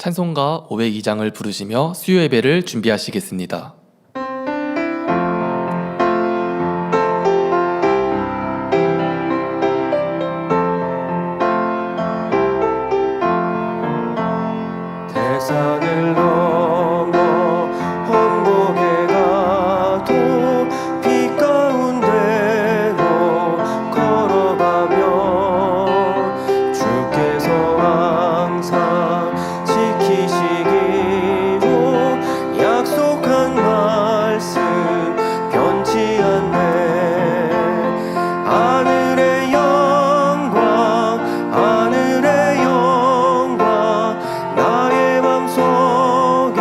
찬송가 502장을 부르시며 수요 예배를 준비하시겠습니다. 세상을 넘어 천국에 가도 빛 가운데로 걸어가면 주께서 항상 지키시기로 약속한 말씀 변치 않네. 하늘의 영광 하늘의 영광 나의 맘속에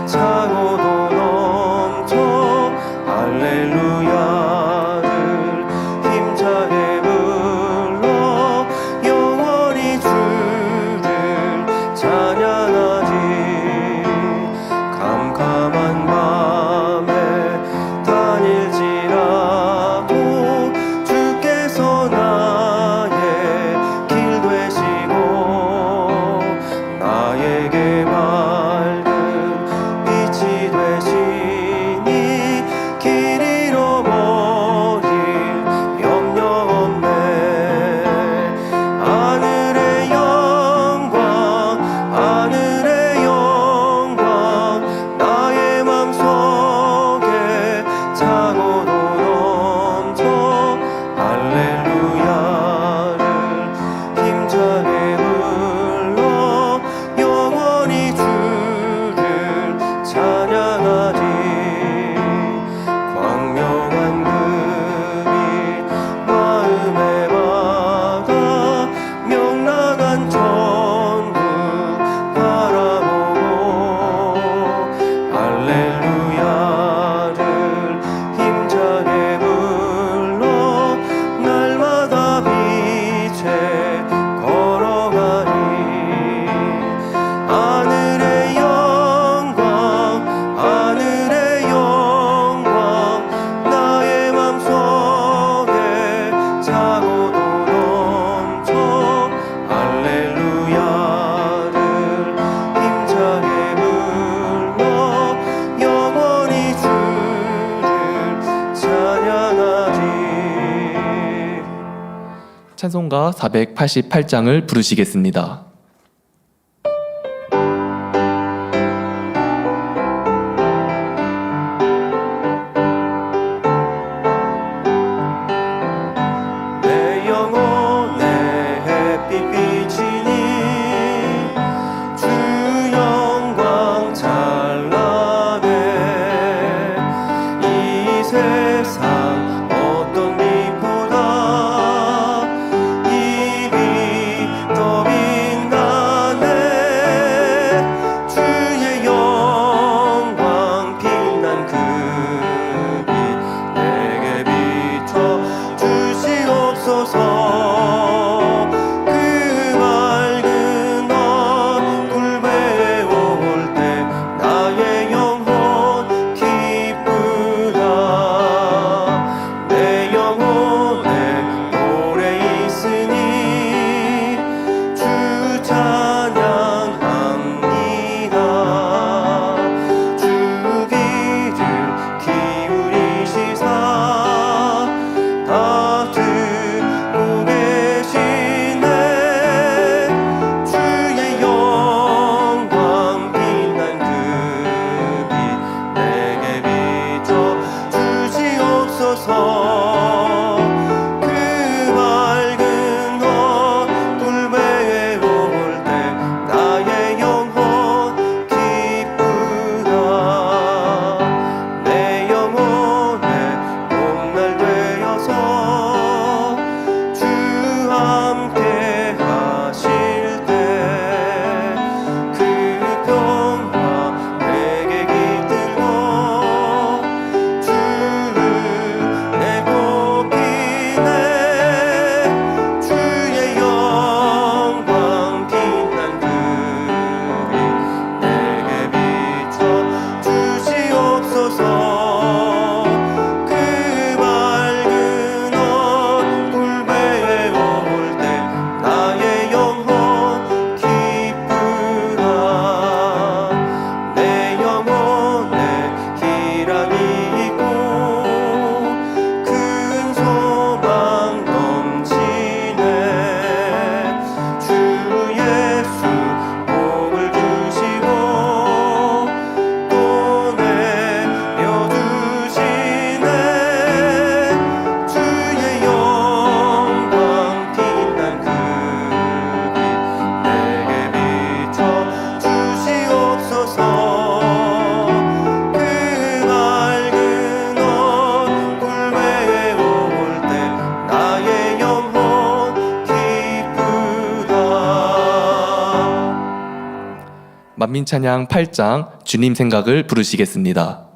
차고도 넘쳐 할렐루야를 힘차게 불러 영원히 주를 찬양하리. 캄캄한 밤에 다닐지라도 주께서 나의 길 되시고 나에게 맑은 빛이 되시니 길 잃어버릴 염려 없네. 하늘의 영광 하늘의 영광 나의 맘속에 차고도 넘쳐 할렐루야를 힘차게 불러 영원히 주를 찬양하리. 광명한 금이 마음에 박아 명랑한 천국 바라보고 할렐루야를 힘차게 불러 날마다 빛에 걸어가리. 하늘의 영광 하늘의 영광 나의 맘속에 차고도 넘쳐 할렐루야를 힘차게 불러 영원히 주를 찬양하리. 찬송가 488장을 부르시겠습니다. 내 영혼의 햇빛 비치니 주 영광 찬란해. 이 세상 어떤 빛보다 이 빛 더 빛나네. 만민찬양 8장 주님 생각을 부르시겠습니다.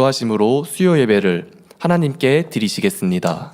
묵도하심으로 수요 예배를 하나님께 드리시겠습니다.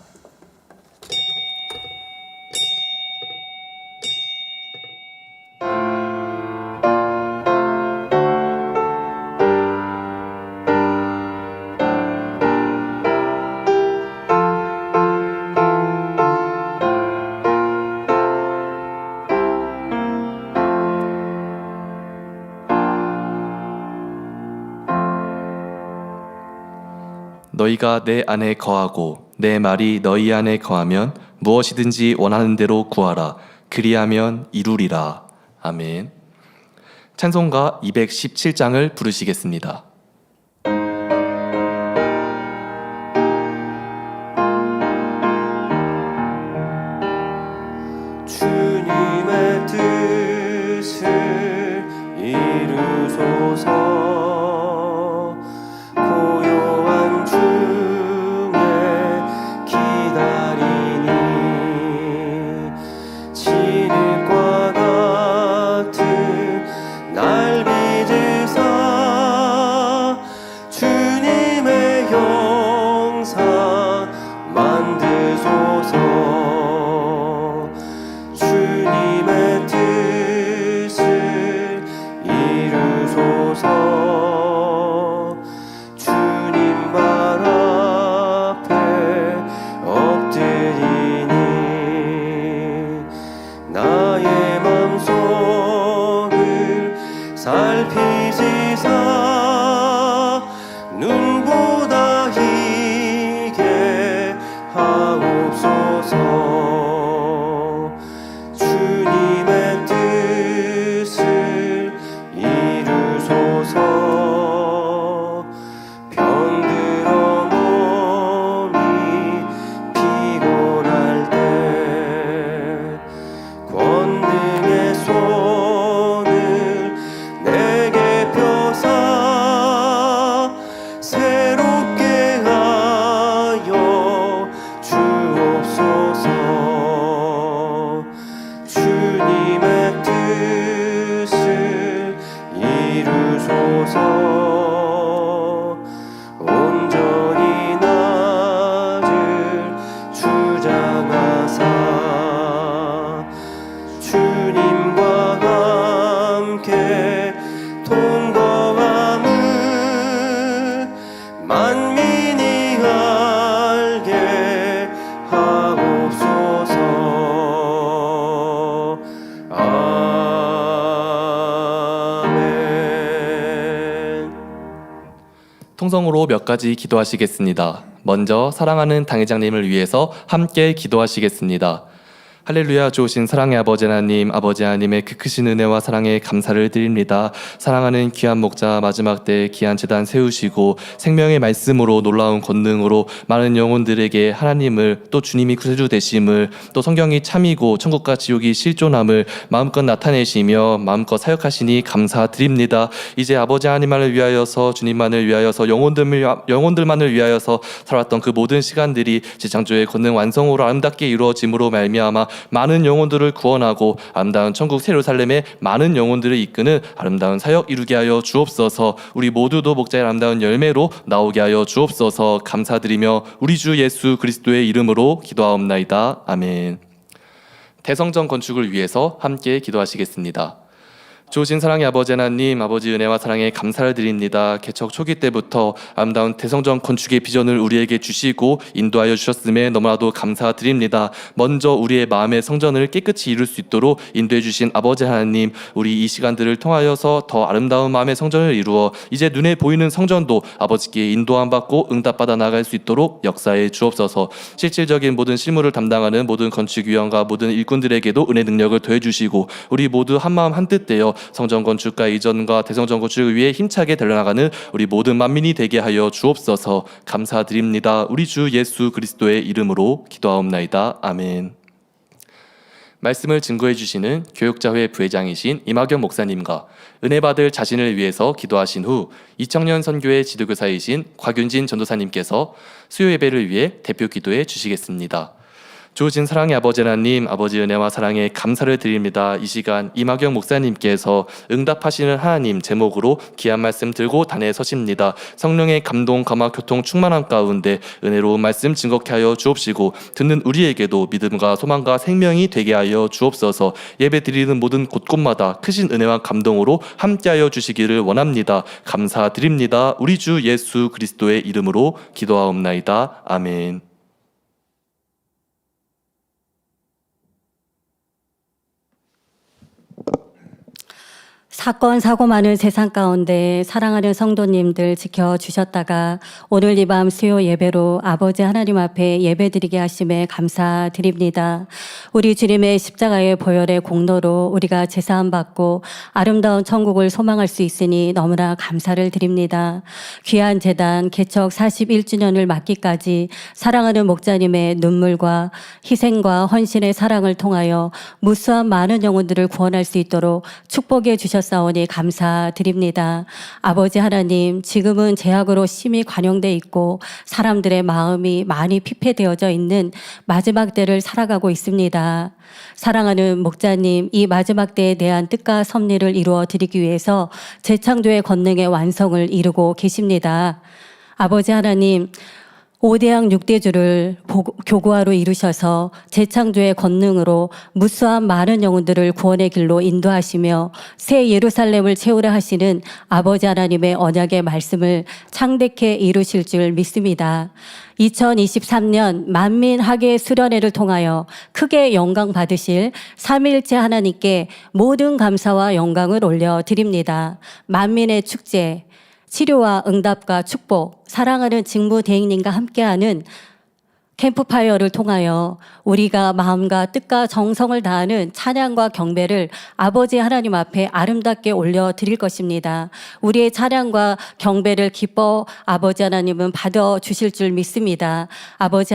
너희가 내 안에 거하고 내 말이 너희 안에 거하면 무엇이든지 원하는 대로 구하라. 그리하면 이루리라. 아멘. 찬송가 217장을 부르시겠습니다. 주님의 뜻을 이루소서. 살피시사 눈보다 희게 하옵소서. 주님의 뜻을 이루소서. 병들어 몸이 피곤할 때 권능의 손을 내게 펴사 새롭게 하여 주옵소서. 주님의 뜻을 이루소서. 온전히 나를 주장하사 주님과 함께 동거함을 만민이 알게 하옵소서. 아멘. 통성으로 몇 가지 기도하시겠습니다. 먼저 사랑하는 당회장님을 위해서 함께 기도하시겠습니다. 할렐루야. 좋으신 사랑의 아버지 하나님, 아버지 하나님의 그 크신 은혜와 사랑에 감사를 드립니다. 사랑하는 귀한 목자 마지막 때 귀한 제단 세우시고 생명의 말씀으로 놀라운 권능으로 많은 영혼들에게 하나님을, 또 주님이 구세주 되심을, 또 성경이 참이고 천국과 지옥이 실존함을 마음껏 나타내시며 마음껏 사역하시니 감사드립니다. 이제 아버지 하나님만을 위하여서, 주님만을 위하여서, 영혼들만을 위하여서 살았던 그 모든 시간들이 지창조의 권능 완성으로 아름답게 이루어짐으로 말미암아 많은 영혼들을 구원하고 아름다운 천국 새 예루살렘에 많은 영혼들을 이끄는 아름다운 사역 이루게 하여 주옵소서. 우리 모두도 목자의 아름다운 열매로 나오게 하여 주옵소서. 감사드리며 우리 주 예수 그리스도의 이름으로 기도하옵나이다. 아멘. 대성전 건축을 위해서 함께 기도하시겠습니다. 좋으신 사랑의 아버지 하나님, 아버지 은혜와 사랑에 감사를 드립니다. 개척 초기 때부터 아름다운 대성전 건축의 비전을 우리에게 주시고 인도하여 주셨음에 너무나도 감사드립니다. 먼저 우리의 마음의 성전을 깨끗이 이룰 수 있도록 인도해 주신 아버지 하나님, 우리 이 시간들을 통하여서 더 아름다운 마음의 성전을 이루어 이제 눈에 보이는 성전도 아버지께 인도함 받고 응답받아 나갈 수 있도록 역사해 주옵소서. 실질적인 모든 실무를 담당하는 모든 건축위원과 모든 일꾼들에게도 은혜 능력을 더해 주시고 우리 모두 한마음 한뜻 되어 성전 건축과 이전과 대성전 건축을 위해 힘차게 달려나가는 우리 모든 만민이 되게 하여 주옵소서. 감사드립니다. 우리 주 예수 그리스도의 이름으로 기도하옵나이다. 아멘. 말씀을 증거해 주시는 교육자회 부회장이신 임학영 목사님과 은혜 받을 자신을 위해서 기도하신 후 이청년 선교회 지도교사이신 곽윤진 전도사님께서 수요 예배를 위해 대표 기도해 주시겠습니다. 좋으신 사랑의 아버지 하나님, 아버지 은혜와 사랑에 감사를 드립니다. 이 시간 임학영 목사님께서 응답하시는 하나님 제목으로 귀한 말씀 들고 단에 서십니다. 성령의 감동, 감화, 교통 충만함 가운데 은혜로운 말씀 증거케 하여 주옵시고 듣는 우리에게도 믿음과 소망과 생명이 되게 하여 주옵소서. 예배 드리는 모든 곳곳마다 크신 은혜와 감동으로 함께하여 주시기를 원합니다. 감사드립니다. 우리 주 예수 그리스도의 이름으로 기도하옵나이다. 아멘. 사건 사고 많은 세상 가운데 사랑하는 성도님들 지켜주셨다가 오늘 이 밤 수요 예배로 아버지 하나님 앞에 예배드리게 하심에 감사드립니다. 우리 주님의 십자가의 보혈의 공로로 우리가 제사함 받고 아름다운 천국을 소망할 수 있으니 너무나 감사를 드립니다. 귀한 제단 개척 41주년을 맞기까지 사랑하는 목자님의 눈물과 희생과 헌신의 사랑을 통하여 무수한 많은 영혼들을 구원할 수 있도록 축복해 주셨습니다. 사오니 감사드립니다. 아버지 하나님, 지금은 제약으로 심히 관용돼 있고 사람들의 마음이 많이 피폐되어져 있는 마지막 때를 살아가고 있습니다. 사랑하는 목자님, 이 마지막 때에 대한 뜻과 섭리를 이루어 드리기 위해서 재창조의 권능의 완성을 이루고 계십니다. 아버지 하나님, 오대양 육대주를 교구화로 이루셔서 재창조의 권능으로 무수한 많은 영혼들을 구원의 길로 인도하시며 새 예루살렘을 채우려 하시는 아버지 하나님의 언약의 말씀을 창대케 이루실 줄 믿습니다. 2023년 만민 학예 수련회를 통하여 크게 영광 받으실 삼위일체 하나님께 모든 감사와 영광을 올려드립니다. 만민의 축제, 치료와 응답과 축복, 사랑하는 직무대행님과 함께하는 캠프파이어를 통하여 우리가 마음과 뜻과 정성을 다하는 찬양과 경배를 아버지 하나님 앞에 아름답게 올려드릴 것입니다. 우리의 찬양과 경배를 기뻐 아버지 하나님은 받아주실 줄 믿습니다. 아버지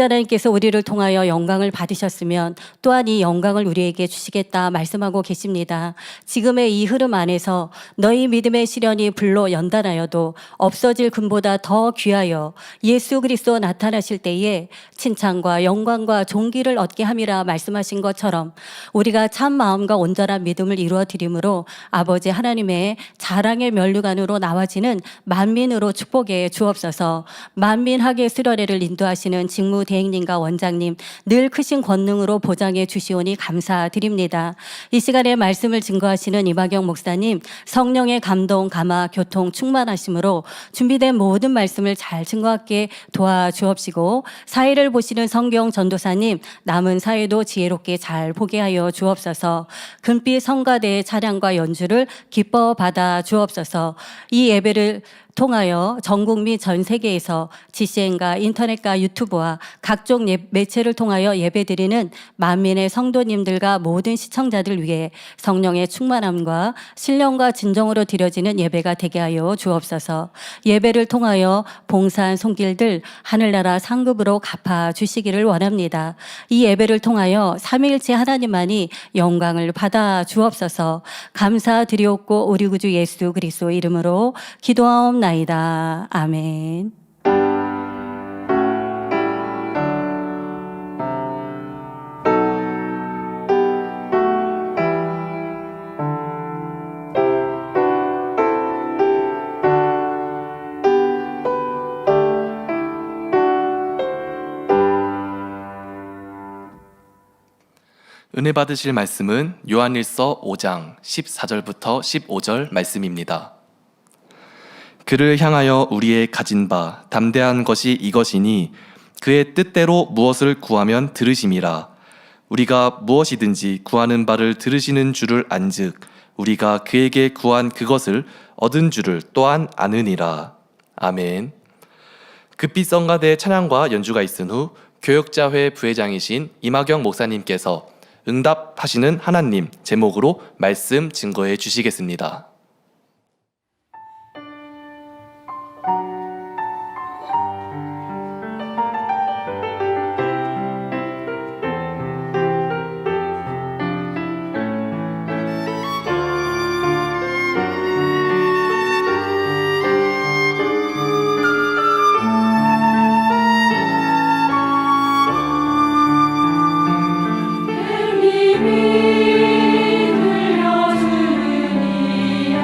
하나님께서 우리를 통하여 영광을 받으셨으면 또한 이 영광을 우리에게 주시겠다 말씀하고 계십니다. 지금의 이 흐름 안에서 너희 믿음의 시련이 불로 연단하여도 없어질 금보다 더 귀하여 예수 그리스도 나타나실 때에 칭찬과 영광과 존귀를 얻게 함이라 말씀하신 것처럼 우리가 참 마음과 온전한 믿음을 이루어 드림으로 아버지 하나님의 자랑의 면류관으로 나와지는 만민으로 축복해 주옵소서. 만민학예 수련회를 인도하시는 직무대행님과 원장님 늘 크신 권능으로 보장해 주시오니 감사드립니다. 이 시간에 말씀을 증거하시는 이마경 목사님 성령의 감동, 감화, 교통 충만하심으로 준비된 모든 말씀을 잘 증거하게 도와주옵시고 사회를 보시는 성경 전도사님 남은 사회도 지혜롭게 잘 보게 하여 주옵소서. 금빛 성가대의 찬양과 연주를 기뻐 받아 주옵소서. 이 예배를 통하여 전국 및 전 세계에서 GCN과 인터넷과 유튜브와 각종 매체를 통하여 예배드리는 만민의 성도님들과 모든 시청자들 위해 성령의 충만함과 신령과 진정으로 드려지는 예배가 되게 하여 주옵소서. 예배를 통하여 봉사한 손길들 하늘나라 상급으로 갚아 주시기를 원합니다. 이 예배를 통하여 삼위일체 하나님만이 영광을 받아 주옵소서. 감사드리옵고 우리 구주 예수 그리스도 이름으로 기도하옵나이다. 아멘. 은혜 받으실 말씀은 요한일서 5장 14절부터 15절 말씀입니다. 그를 향하여 우리의 가진 바 담대한 것이 이것이니 그의 뜻대로 무엇을 구하면 들으심이라. 우리가 무엇이든지 구하는 바를 들으시는 줄을 안즉 우리가 그에게 구한 그것을 얻은 줄을 또한 아느니라. 아멘. 금빛 성가대 찬양과 연주가 있은 후 교역자회 부회장이신 이마경 목사님께서 응답하시는 하나님 제목으로 말씀 증거해 주시겠습니다. 들려주니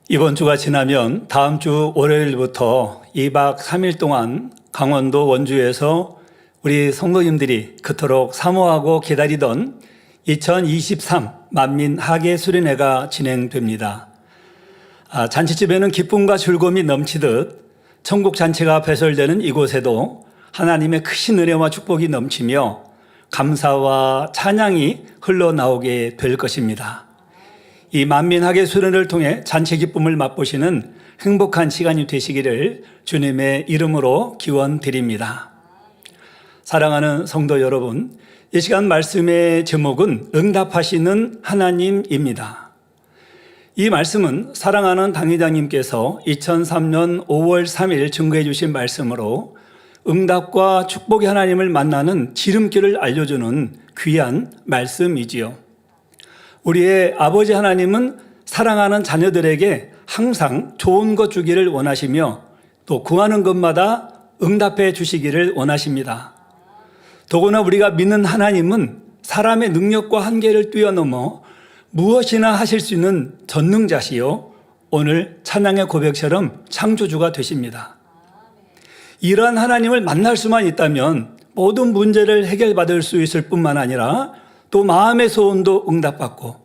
이번 주가 지나면 다음 주 월요일부터 2박 3일 동안 강원도 원주에서 우리 성도님들이 그토록 사모하고 기다리던 2023 만민 하계 수련회가 진행됩니다. 잔치집에는 기쁨과 즐거움이 넘치듯 천국 잔치가 배설되는 이곳에도 하나님의 크신 은혜와 축복이 넘치며 감사와 찬양이 흘러나오게 될 것입니다. 이 만민하계 수련을 통해 잔치 기쁨을 맛보시는 행복한 시간이 되시기를 주님의 이름으로 기원드립니다. 사랑하는 성도 여러분, 이 시간 말씀의 제목은 응답하시는 하나님입니다. 이 말씀은 사랑하는 당회장님께서 2003년 5월 3일 증거해 주신 말씀으로 응답과 축복의 하나님을 만나는 지름길을 알려주는 귀한 말씀이지요. 우리의 아버지 하나님은 사랑하는 자녀들에게 항상 좋은 것 주기를 원하시며 또 구하는 것마다 응답해 주시기를 원하십니다. 더구나 우리가 믿는 하나님은 사람의 능력과 한계를 뛰어넘어 무엇이나 하실 수 있는 전능자시요 오늘 찬양의 고백처럼 창조주가 되십니다. 이러한 하나님을 만날 수만 있다면 모든 문제를 해결받을 수 있을 뿐만 아니라 또 마음의 소원도 응답받고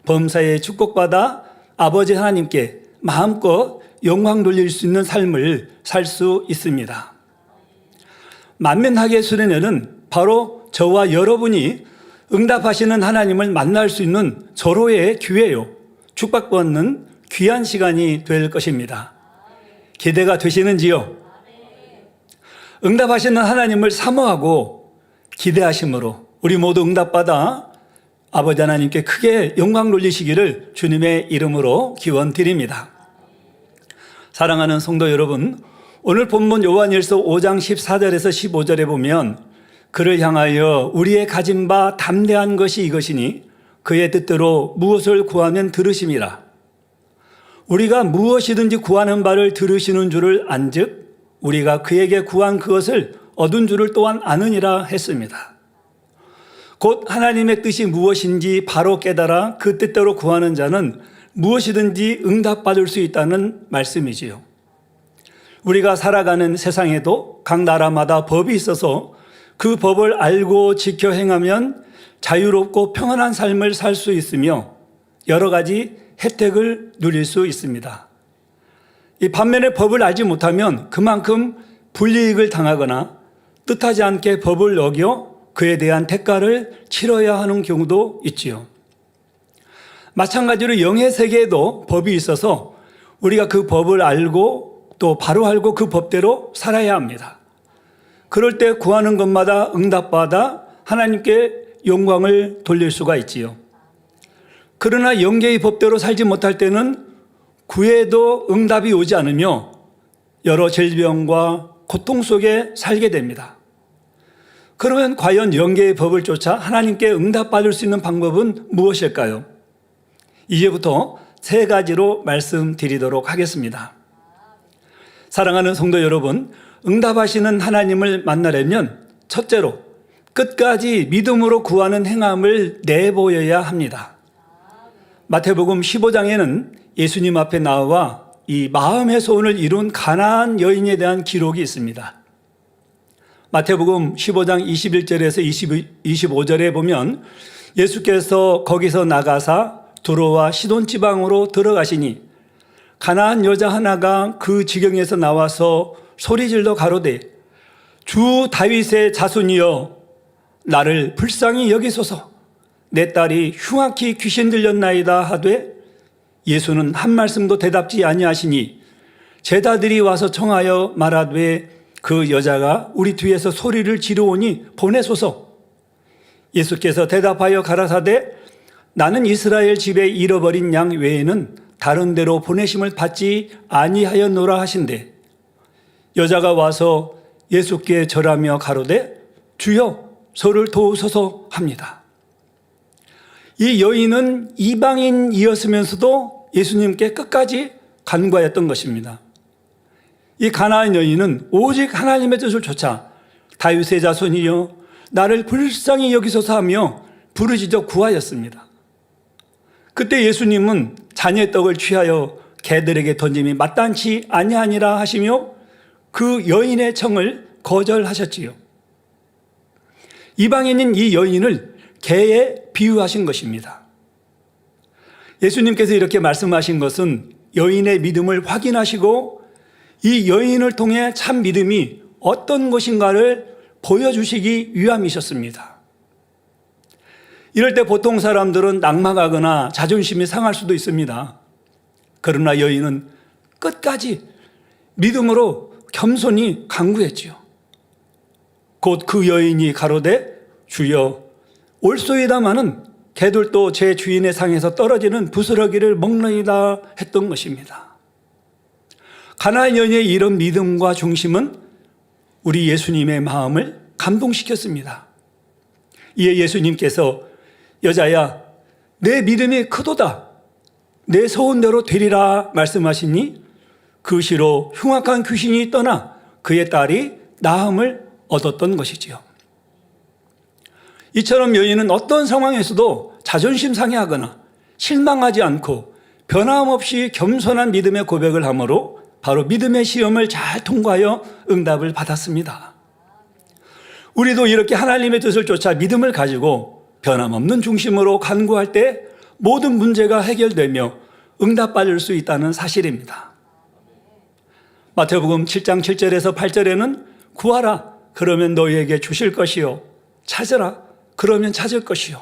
범사에 축복받아 아버지 하나님께 마음껏 영광 돌릴 수 있는 삶을 살 수 있습니다. 만민하계 수련회는 바로 저와 여러분이 응답하시는 하나님을 만날 수 있는 절호의 기회요, 축복받는 귀한 시간이 될 것입니다. 기대가 되시는지요? 응답하시는 하나님을 사모하고 기대하심으로 우리 모두 응답받아 아버지 하나님께 크게 영광 돌리시기를 주님의 이름으로 기원드립니다. 사랑하는 성도 여러분, 오늘 본문 요한일서 5장 14절에서 15절에 보면 그를 향하여 우리의 가진 바 담대한 것이 이것이니 그의 뜻대로 무엇을 구하면 들으심이라. 우리가 무엇이든지 구하는 바를 들으시는 줄을 안즉 우리가 그에게 구한 그것을 얻은 줄을 또한 아느니라 했습니다. 곧 하나님의 뜻이 무엇인지 바로 깨달아 그 뜻대로 구하는 자는 무엇이든지 응답받을 수 있다는 말씀이지요. 우리가 살아가는 세상에도 각 나라마다 법이 있어서 그 법을 알고 지켜 행하면 자유롭고 평안한 삶을 살 수 있으며 여러 가지 혜택을 누릴 수 있습니다. 이 반면에 법을 알지 못하면 그만큼 불이익을 당하거나 뜻하지 않게 법을 어겨 그에 대한 대가를 치러야 하는 경우도 있지요. 마찬가지로 영의 세계에도 법이 있어서 우리가 그 법을 알고 또 바로 알고 그 법대로 살아야 합니다. 그럴 때 구하는 것마다 응답받아 하나님께 영광을 돌릴 수가 있지요. 그러나 영계의 법대로 살지 못할 때는 구해도 응답이 오지 않으며 여러 질병과 고통 속에 살게 됩니다. 그러면 과연 영계의 법을 쫓아 하나님께 응답받을 수 있는 방법은 무엇일까요? 이제부터 3가지로 말씀드리도록 하겠습니다. 사랑하는 성도 여러분, 응답하시는 하나님을 만나려면 첫째로 끝까지 믿음으로 구하는 행함을 내보여야 합니다. 마태복음 15장에는 예수님 앞에 나와 이 마음의 소원을 이룬 가나안 여인에 대한 기록이 있습니다. 마태복음 15장 21절에서 25절에 보면 예수께서 거기서 나가사 두로와 시돈 지방으로 들어가시니 가나안 여자 하나가 그 지경에서 나와서 소리질러 가로되 주 다윗의 자손이여 나를 불쌍히 여기소서 내 딸이 흉악히 귀신 들렸나이다 하되 예수는 한 말씀도 대답지 아니하시니 제자들이 와서 청하여 말하되 그 여자가 우리 뒤에서 소리를 지르오니 보내소서. 예수께서 대답하여 가라사대 나는 이스라엘 집에 잃어버린 양 외에는 다른 데로 보내심을 받지 아니하였노라 하신대 여자가 와서 예수께 절하며 가로되 주여 저를 도우소서 합니다. 이 여인은 이방인이었으면서도 예수님께 끝까지 간구하였던 것입니다. 이 가나안 여인은 오직 하나님의 뜻을 쫓아 다윗의 자손이여 나를 불쌍히 여기소서 하며 부르짖어 구하였습니다. 그때 예수님은 자녀의 떡을 취하여 개들에게 던짐이 마땅치 아니하니라 하시며 그 여인의 청을 거절하셨지요. 이방인인 이 여인을 개에 비유하신 것입니다. 예수님께서 이렇게 말씀하신 것은 여인의 믿음을 확인하시고 이 여인을 통해 참 믿음이 어떤 것인가를 보여주시기 위함이셨습니다. 이럴 때 보통 사람들은 낙망하거나 자존심이 상할 수도 있습니다. 그러나 여인은 끝까지 믿음으로 겸손히 간구했지요. 곧 그 여인이 가로되 주여 올소이다마는 개들도 제 주인의 상에서 떨어지는 부스러기를 먹느이다 했던 것입니다. 가나안 여인의 이런 믿음과 중심은 우리 예수님의 마음을 감동시켰습니다. 이에 예수님께서 여자야 내 믿음이 크도다 내 소원대로 되리라 말씀하시니 그 시로 흉악한 귀신이 떠나 그의 딸이 나음을 얻었던 것이지요. 이처럼 여인은 어떤 상황에서도 자존심 상해하거나 실망하지 않고 변함없이 겸손한 믿음의 고백을 하므로 바로 믿음의 시험을 잘 통과하여 응답을 받았습니다. 우리도 이렇게 하나님의 뜻을 쫓아 믿음을 가지고 변함없는 중심으로 간구할 때 모든 문제가 해결되며 응답받을 수 있다는 사실입니다. 마태복음 7장 7절에서 8절에는 구하라 그러면 너희에게 주실 것이요 찾으라 그러면 찾을 것이요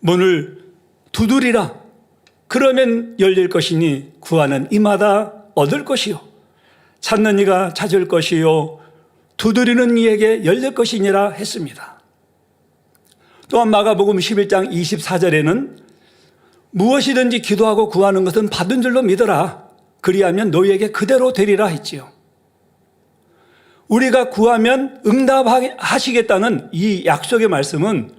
문을 두드리라 그러면 열릴 것이니 구하는 이마다 얻을 것이요 찾는 이가 찾을 것이요 두드리는 이에게 열릴 것이니라 했습니다. 또한 마가복음 11장 24절에는 무엇이든지 기도하고 구하는 것은 받은 줄로 믿어라 그리하면 너희에게 그대로 되리라 했지요. 우리가 구하면 응답하시겠다는 이 약속의 말씀은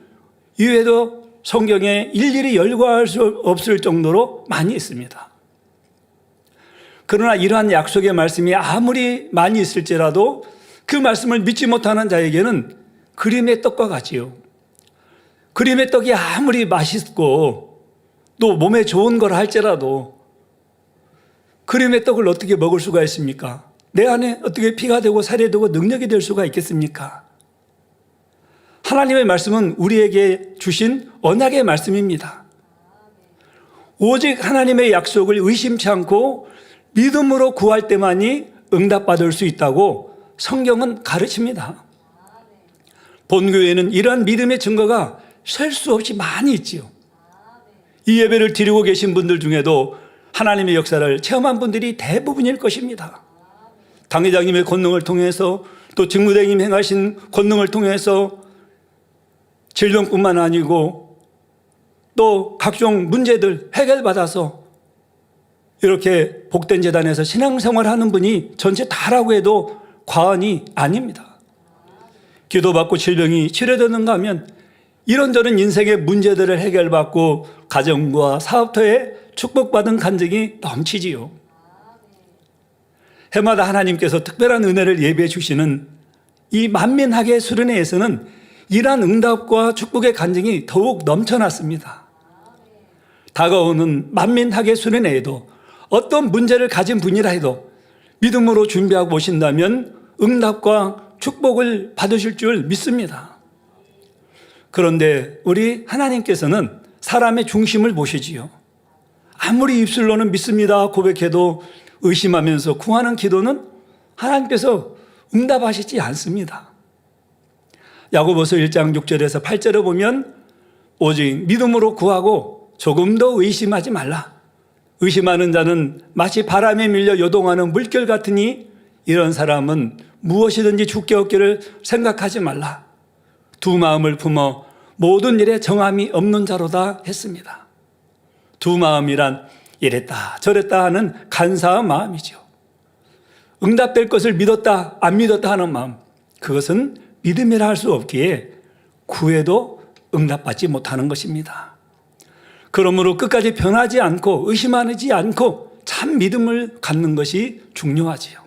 이외에도 성경에 일일이 열거할 수 없을 정도로 많이 있습니다. 그러나 이러한 약속의 말씀이 아무리 많이 있을지라도 그 말씀을 믿지 못하는 자에게는 그림의 떡과 같지요. 그림의 떡이 아무리 맛있고 또 몸에 좋은 걸 할지라도 그림의 떡을 어떻게 먹을 수가 있습니까? 내 안에 어떻게 피가 되고 살이 되고 능력이 될 수가 있겠습니까? 하나님의 말씀은 우리에게 주신 언약의 말씀입니다. 오직 하나님의 약속을 의심치 않고 믿음으로 구할 때만이 응답받을 수 있다고 성경은 가르칩니다. 본교회에는 이러한 믿음의 증거가 셀 수 없이 많이 있지요. 이 예배를 드리고 계신 분들 중에도 하나님의 역사를 체험한 분들이 대부분일 것입니다. 당회장님의 권능을 통해서 또 직무대행님 행하신 권능을 통해서 질병뿐만 아니고 또 각종 문제들 해결받아서 이렇게 복된 재단에서 신앙생활하는 분이 전체 다라고 해도 과언이 아닙니다. 기도받고 질병이 치료되는가 하면 이런저런 인생의 문제들을 해결받고 가정과 사업터에 축복받은 간증이 넘치지요. 해마다 하나님께서 특별한 은혜를 예비해 주시는 이 만민학의 수련회에서는 이러한 응답과 축복의 간증이 더욱 넘쳐났습니다. 다가오는 만민학의 수련회에도 어떤 문제를 가진 분이라 해도 믿음으로 준비하고 오신다면 응답과 축복을 받으실 줄 믿습니다. 그런데 우리 하나님께서는 사람의 중심을 보시지요. 아무리 입술로는 믿습니다 고백해도 의심하면서 구하는 기도는 하나님께서 응답하시지 않습니다. 야고보서 1장 6절에서 8절에 보면 오직 믿음으로 구하고 조금 더 의심하지 말라. 의심하는 자는 마치 바람에 밀려 요동하는 물결 같으니 이런 사람은 무엇이든지 죽게 얻기를 생각하지 말라. 두 마음을 품어 모든 일에 정함이 없는 자로다 했습니다. 두 마음이란 이랬다 저랬다 하는 간사한 마음이죠. 응답될 것을 믿었다 안 믿었다 하는 마음, 그것은 믿음이라 할 수 없기에 구해도 응답받지 못하는 것입니다. 그러므로 끝까지 변하지 않고 의심하지 않고 참 믿음을 갖는 것이 중요하지요.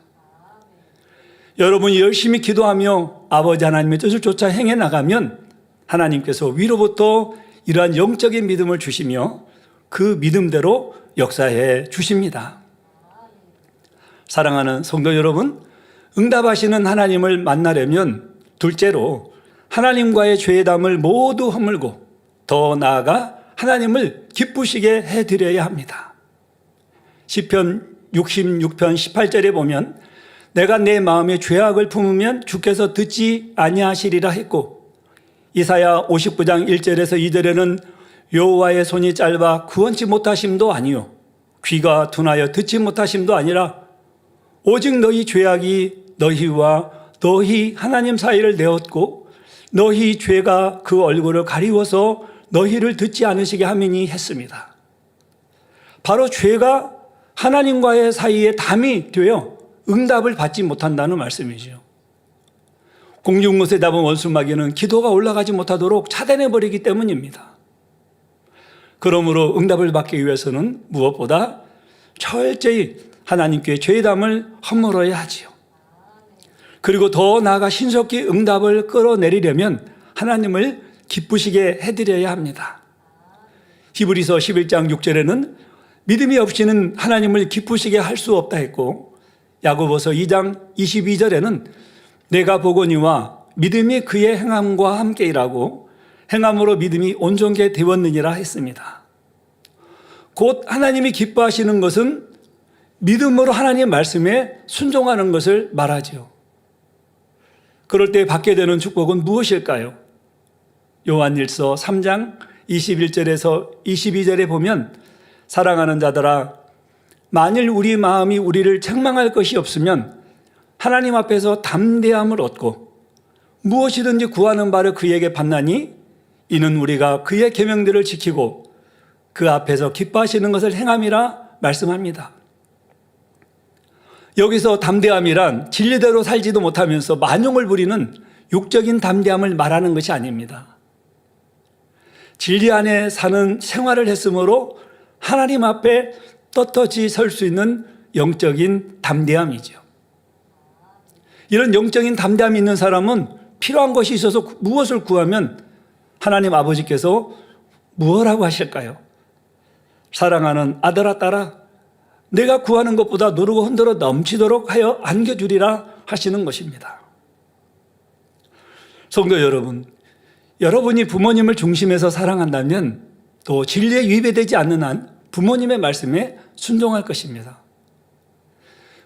여러분이 열심히 기도하며 아버지 하나님의 뜻을 쫓아 행해 나가면 하나님께서 위로부터 이러한 영적인 믿음을 주시며 그 믿음대로 역사해 주십니다. 사랑하는 성도 여러분, 응답하시는 하나님을 만나려면 둘째로 하나님과의 죄담을 모두 허물고 더 나아가 하나님을 기쁘시게 해드려야 합니다. 시편 66편 18절에 보면 내가 내 마음에 죄악을 품으면 주께서 듣지 아니하시리라 했고, 이사야 59장 1절에서 2절에는 여호와의 손이 짧아 구원치 못하심도 아니요 귀가 둔하여 듣지 못하심도 아니라 오직 너희 죄악이 너희와 너희 하나님 사이를 내었고 너희 죄가 그 얼굴을 가리워서 너희를 듣지 않으시게 함이니 했습니다. 바로 죄가 하나님과의 사이에 담이 되어 응답을 받지 못한다는 말씀이죠. 공중못에 잡은 원수마귀는 기도가 올라가지 못하도록 차단해버리기 때문입니다. 그러므로 응답을 받기 위해서는 무엇보다 철저히 하나님께 죄담을 허물어야 하지요. 그리고 더 나아가 신속히 응답을 끌어내리려면 하나님을 기쁘시게 해드려야 합니다. 히브리서 11장 6절에는 믿음이 없이는 하나님을 기쁘시게 할 수 없다 했고, 야고보서 2장 22절에는 내가 보거니와 믿음이 그의 행함과 함께 일하고 행함으로 믿음이 온전케 되었느니라 했습니다. 곧 하나님이 기뻐하시는 것은 믿음으로 하나님의 말씀에 순종하는 것을 말하죠. 그럴 때 받게 되는 축복은 무엇일까요? 요한일서 3장 21절에서 22절에 보면 사랑하는 자들아, 만일 우리 마음이 우리를 책망할 것이 없으면 하나님 앞에서 담대함을 얻고 무엇이든지 구하는 바를 그에게 받나니 이는 우리가 그의 계명들을 지키고 그 앞에서 기뻐하시는 것을 행함이라 말씀합니다. 여기서 담대함이란 진리대로 살지도 못하면서 만용을 부리는 육적인 담대함을 말하는 것이 아닙니다. 진리 안에 사는 생활을 했으므로 하나님 앞에 떳떳이 설 수 있는 영적인 담대함이죠. 이런 영적인 담대함이 있는 사람은 필요한 것이 있어서 무엇을 구하면 하나님 아버지께서 무엇라고 하실까요? 사랑하는 아들아 딸아, 내가 구하는 것보다 누르고 흔들어 넘치도록 하여 안겨주리라 하시는 것입니다. 성도 여러분, 여러분이 부모님을 중심에서 사랑한다면 또 진리에 위배되지 않는 한 부모님의 말씀에 순종할 것입니다.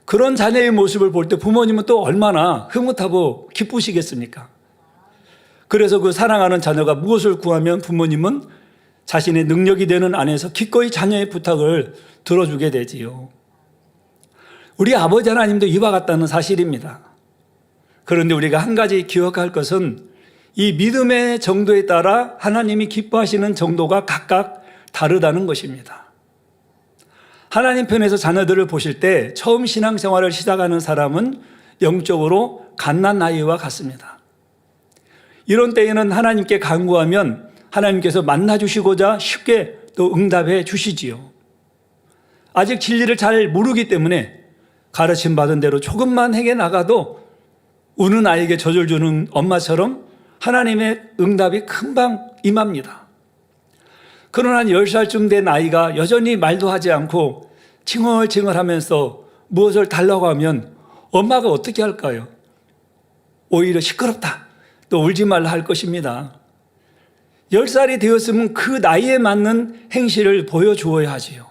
그런 자녀의 모습을 볼 때 부모님은 또 얼마나 흐뭇하고 기쁘시겠습니까? 그래서 그 사랑하는 자녀가 무엇을 구하면 부모님은 자신의 능력이 되는 안에서 기꺼이 자녀의 부탁을 들어주게 되지요. 우리 아버지 하나님도 이와 같다는 사실입니다. 그런데 우리가 한 가지 기억할 것은 이 믿음의 정도에 따라 하나님이 기뻐하시는 정도가 각각 다르다는 것입니다. 하나님 편에서 자녀들을 보실 때 처음 신앙생활을 시작하는 사람은 영적으로 갓난 아이와 같습니다. 이런 때에는 하나님께 간구하면 하나님께서 만나주시고자 쉽게 또 응답해 주시지요. 아직 진리를 잘 모르기 때문에 가르침받은 대로 조금만 행해 나가도 우는 아이에게 젖을 주는 엄마처럼 하나님의 응답이 금방 임합니다. 그러나 10살쯤 된 아이가 여전히 말도 하지 않고 칭얼칭얼하면서 무엇을 달라고 하면 엄마가 어떻게 할까요? 오히려 시끄럽다, 또 울지 말라 할 것입니다. 10살이 되었으면 그 나이에 맞는 행실을 보여주어야 하지요.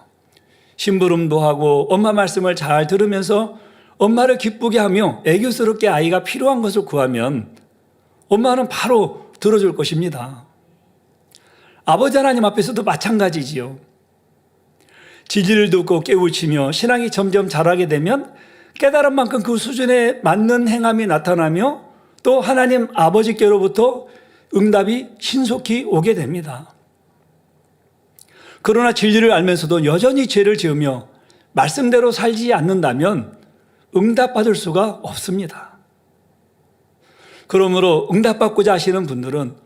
심부름도 하고 엄마 말씀을 잘 들으면서 엄마를 기쁘게 하며 애교스럽게 아이가 필요한 것을 구하면 엄마는 바로 들어줄 것입니다. 아버지 하나님 앞에서도 마찬가지지요. 진리를 듣고 깨우치며 신앙이 점점 자라게 되면 깨달은 만큼 그 수준에 맞는 행함이 나타나며 또 하나님 아버지께로부터 응답이 신속히 오게 됩니다. 그러나 진리를 알면서도 여전히 죄를 지으며 말씀대로 살지 않는다면 응답받을 수가 없습니다. 그러므로 응답받고자 하시는 분들은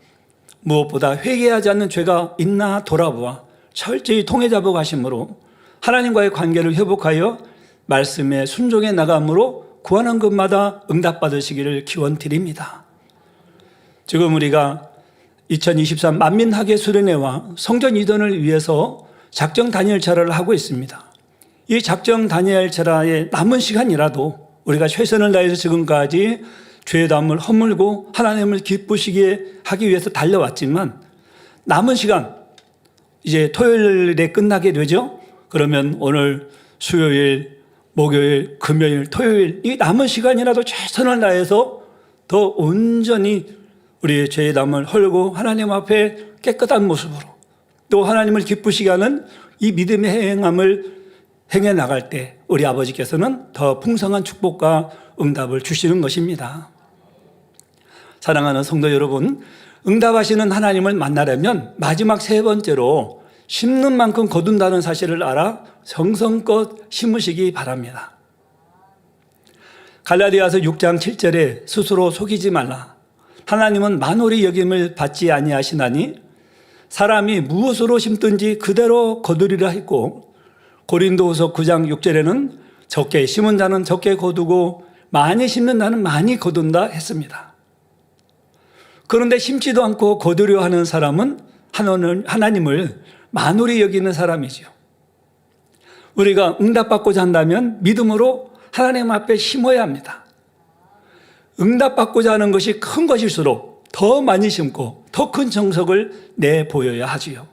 무엇보다 회개하지 않는 죄가 있나 돌아보아 철저히 통해 잡아가심으로 하나님과의 관계를 회복하여 말씀에 순종해 나감으로 구하는 것마다 응답받으시기를 기원드립니다. 지금 우리가 2023 만민학예 수련회와 성전 이전을 위해서 작정 단일차를 하고 있습니다. 이 작정 다니엘 철야의 남은 시간이라도 우리가 최선을 다해서 지금까지 죄담을 허물고 하나님을 기쁘시게 하기 위해서 달려왔지만 남은 시간 이제 토요일에 끝나게 되죠. 그러면 오늘 수요일, 목요일, 금요일, 토요일 이 남은 시간이라도 최선을 다해서 더 온전히 우리의 죄의 담을 헐고 하나님 앞에 깨끗한 모습으로 또 하나님을 기쁘시게 하는 이 믿음의 행함을 행해 나갈 때 우리 아버지께서는 더 풍성한 축복과 응답을 주시는 것입니다. 사랑하는 성도 여러분, 응답하시는 하나님을 만나려면 마지막 세 번째로 심는 만큼 거둔다는 사실을 알아 정성껏 심으시기 바랍니다. 갈라디아서 6장 7절에 스스로 속이지 말라. 하나님은 만홀히 여김을 받지 아니하시나니 사람이 무엇으로 심든지 그대로 거두리라 했고, 고린도후서 9장 6절에는 적게 심은 자는 적게 거두고 많이 심는 자는 많이 거둔다 했습니다. 그런데 심지도 않고 거두려 하는 사람은 하나님을 만홀히 여기는 사람이지요. 우리가 응답받고자 한다면 믿음으로 하나님 앞에 심어야 합니다. 응답받고자 하는 것이 큰 것일수록 더 많이 심고 더 큰 정석을 내보여야 하지요.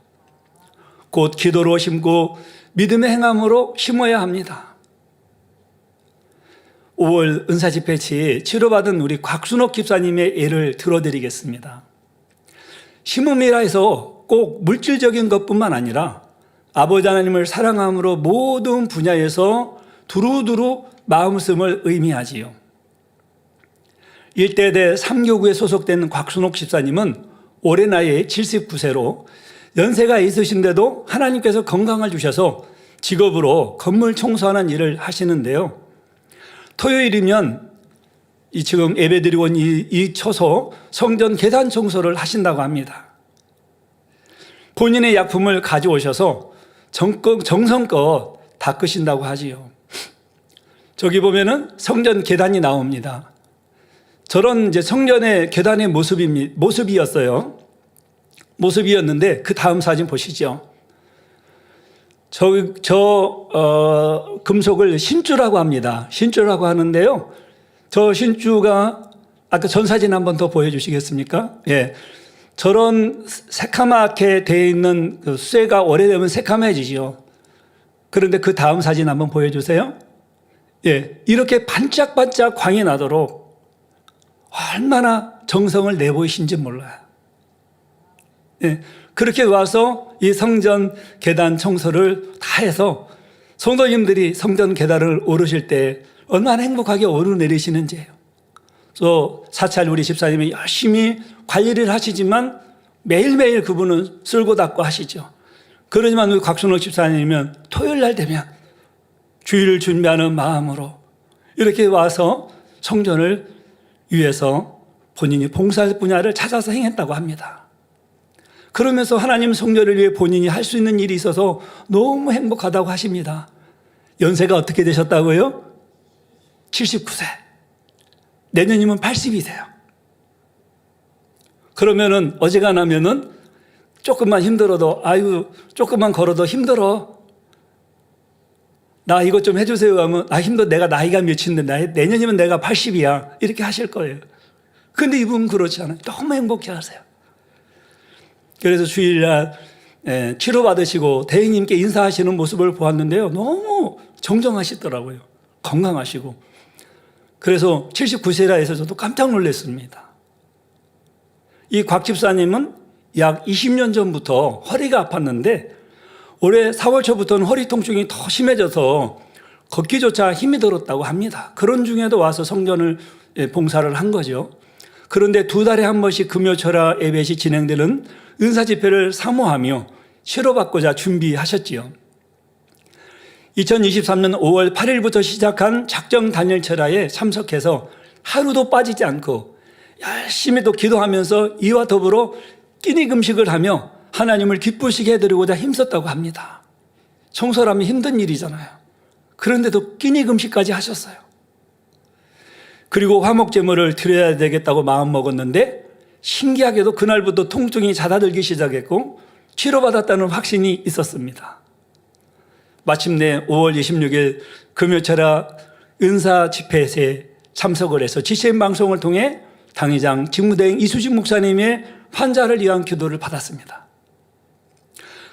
곧 기도로 심고 믿음의 행함으로 심어야 합니다. 5월 은사집회치 치료받은 우리 곽순옥 집사님의 예를 들어드리겠습니다. 심음이라 해서 꼭 물질적인 것뿐만 아니라 아버지 하나님을 사랑함으로 모든 분야에서 두루두루 마음씀을 의미하지요. 일대대 3교구에 소속된 곽순옥 집사님은 올해 나이에 79세로 연세가 있으신데도 하나님께서 건강을 주셔서 직업으로 건물 청소하는 일을 하시는데요. 토요일이면 지금 예배드리고 온 이 처소 성전 계단 청소를 하신다고 합니다. 본인의 약품을 가져오셔서 정성껏 닦으신다고 하지요. 저기 보면은 성전 계단이 나옵니다. 저런 이제 성전의 계단의 모습이었는데 그 다음 사진 보시죠. 금속을 신주라고 합니다. 신주라고 하는데요. 저 신주가 아까 전 사진 한번 더 보여주시겠습니까? 예. 저런 새카맣게 되어 있는 그 쇠가 오래되면 새카매지죠. 그런데 그 다음 사진 한번 보여주세요. 예. 이렇게 반짝반짝 광이 나도록 얼마나 정성을 내보이신지 몰라요. 예. 그렇게 와서 이 성전 계단 청소를 다 해서 성도님들이 성전 계단을 오르실 때 얼마나 행복하게 오르내리시는지예요. 또 사찰 우리 집사님이 열심히 관리를 하시지만 매일매일 그분은 쓸고 닦고 하시죠. 그러지만 우리 곽순옥 집사님이면 토요일 날 되면 주일을 준비하는 마음으로 이렇게 와서 성전을 위해서 본인이 봉사 분야를 찾아서 행했다고 합니다. 그러면서 하나님 성전을 위해 본인이 할 수 있는 일이 있어서 너무 행복하다고 하십니다. 연세가 어떻게 되셨다고요? 79세. 내년이면 80이세요. 그러면은 어지간하면은 조금만 힘들어도 조금만 걸어도 힘들어. 나 이것 좀 해주세요 하면 힘들어. 내가 나이가 몇인데 내년이면 내가 80이야. 이렇게 하실 거예요. 근데 이분은 그렇지 않아요. 너무 행복해 하세요. 그래서 주일날 치료받으시고 대행님께 인사하시는 모습을 보았는데요. 너무 정정하시더라고요. 건강하시고. 그래서 79세라 해서 저도 깜짝 놀랐습니다. 이 곽 집사님은 약 20년 전부터 허리가 아팠는데 올해 4월 초부터는 허리 통증이 더 심해져서 걷기조차 힘이 들었다고 합니다. 그런 중에도 와서 성전을 봉사를 한 거죠. 그런데 2달에 한 번씩 금요철야 예배시 진행되는 은사집회를 사모하며 치료받고자 준비하셨지요. 2023년 5월 8일부터 시작한 작정 다니엘 철야에 참석해서 하루도 빠지지 않고 열심히 또 기도하면서 이와 더불어 끼니 금식을 하며 하나님을 기쁘시게 해드리고자 힘썼다고 합니다. 청소라면 힘든 일이잖아요. 그런데도 끼니 금식까지 하셨어요. 그리고 화목제물을 드려야 되겠다고 마음먹었는데 신기하게도 그날부터 통증이 잦아들기 시작했고 치료받았다는 확신이 있었습니다. 마침내 5월 26일 금요철야 은사 집회에 참석을 해서 GCN 방송을 통해 당회장 직무대행 이수진 목사님의 환자를 위한 기도를 받았습니다.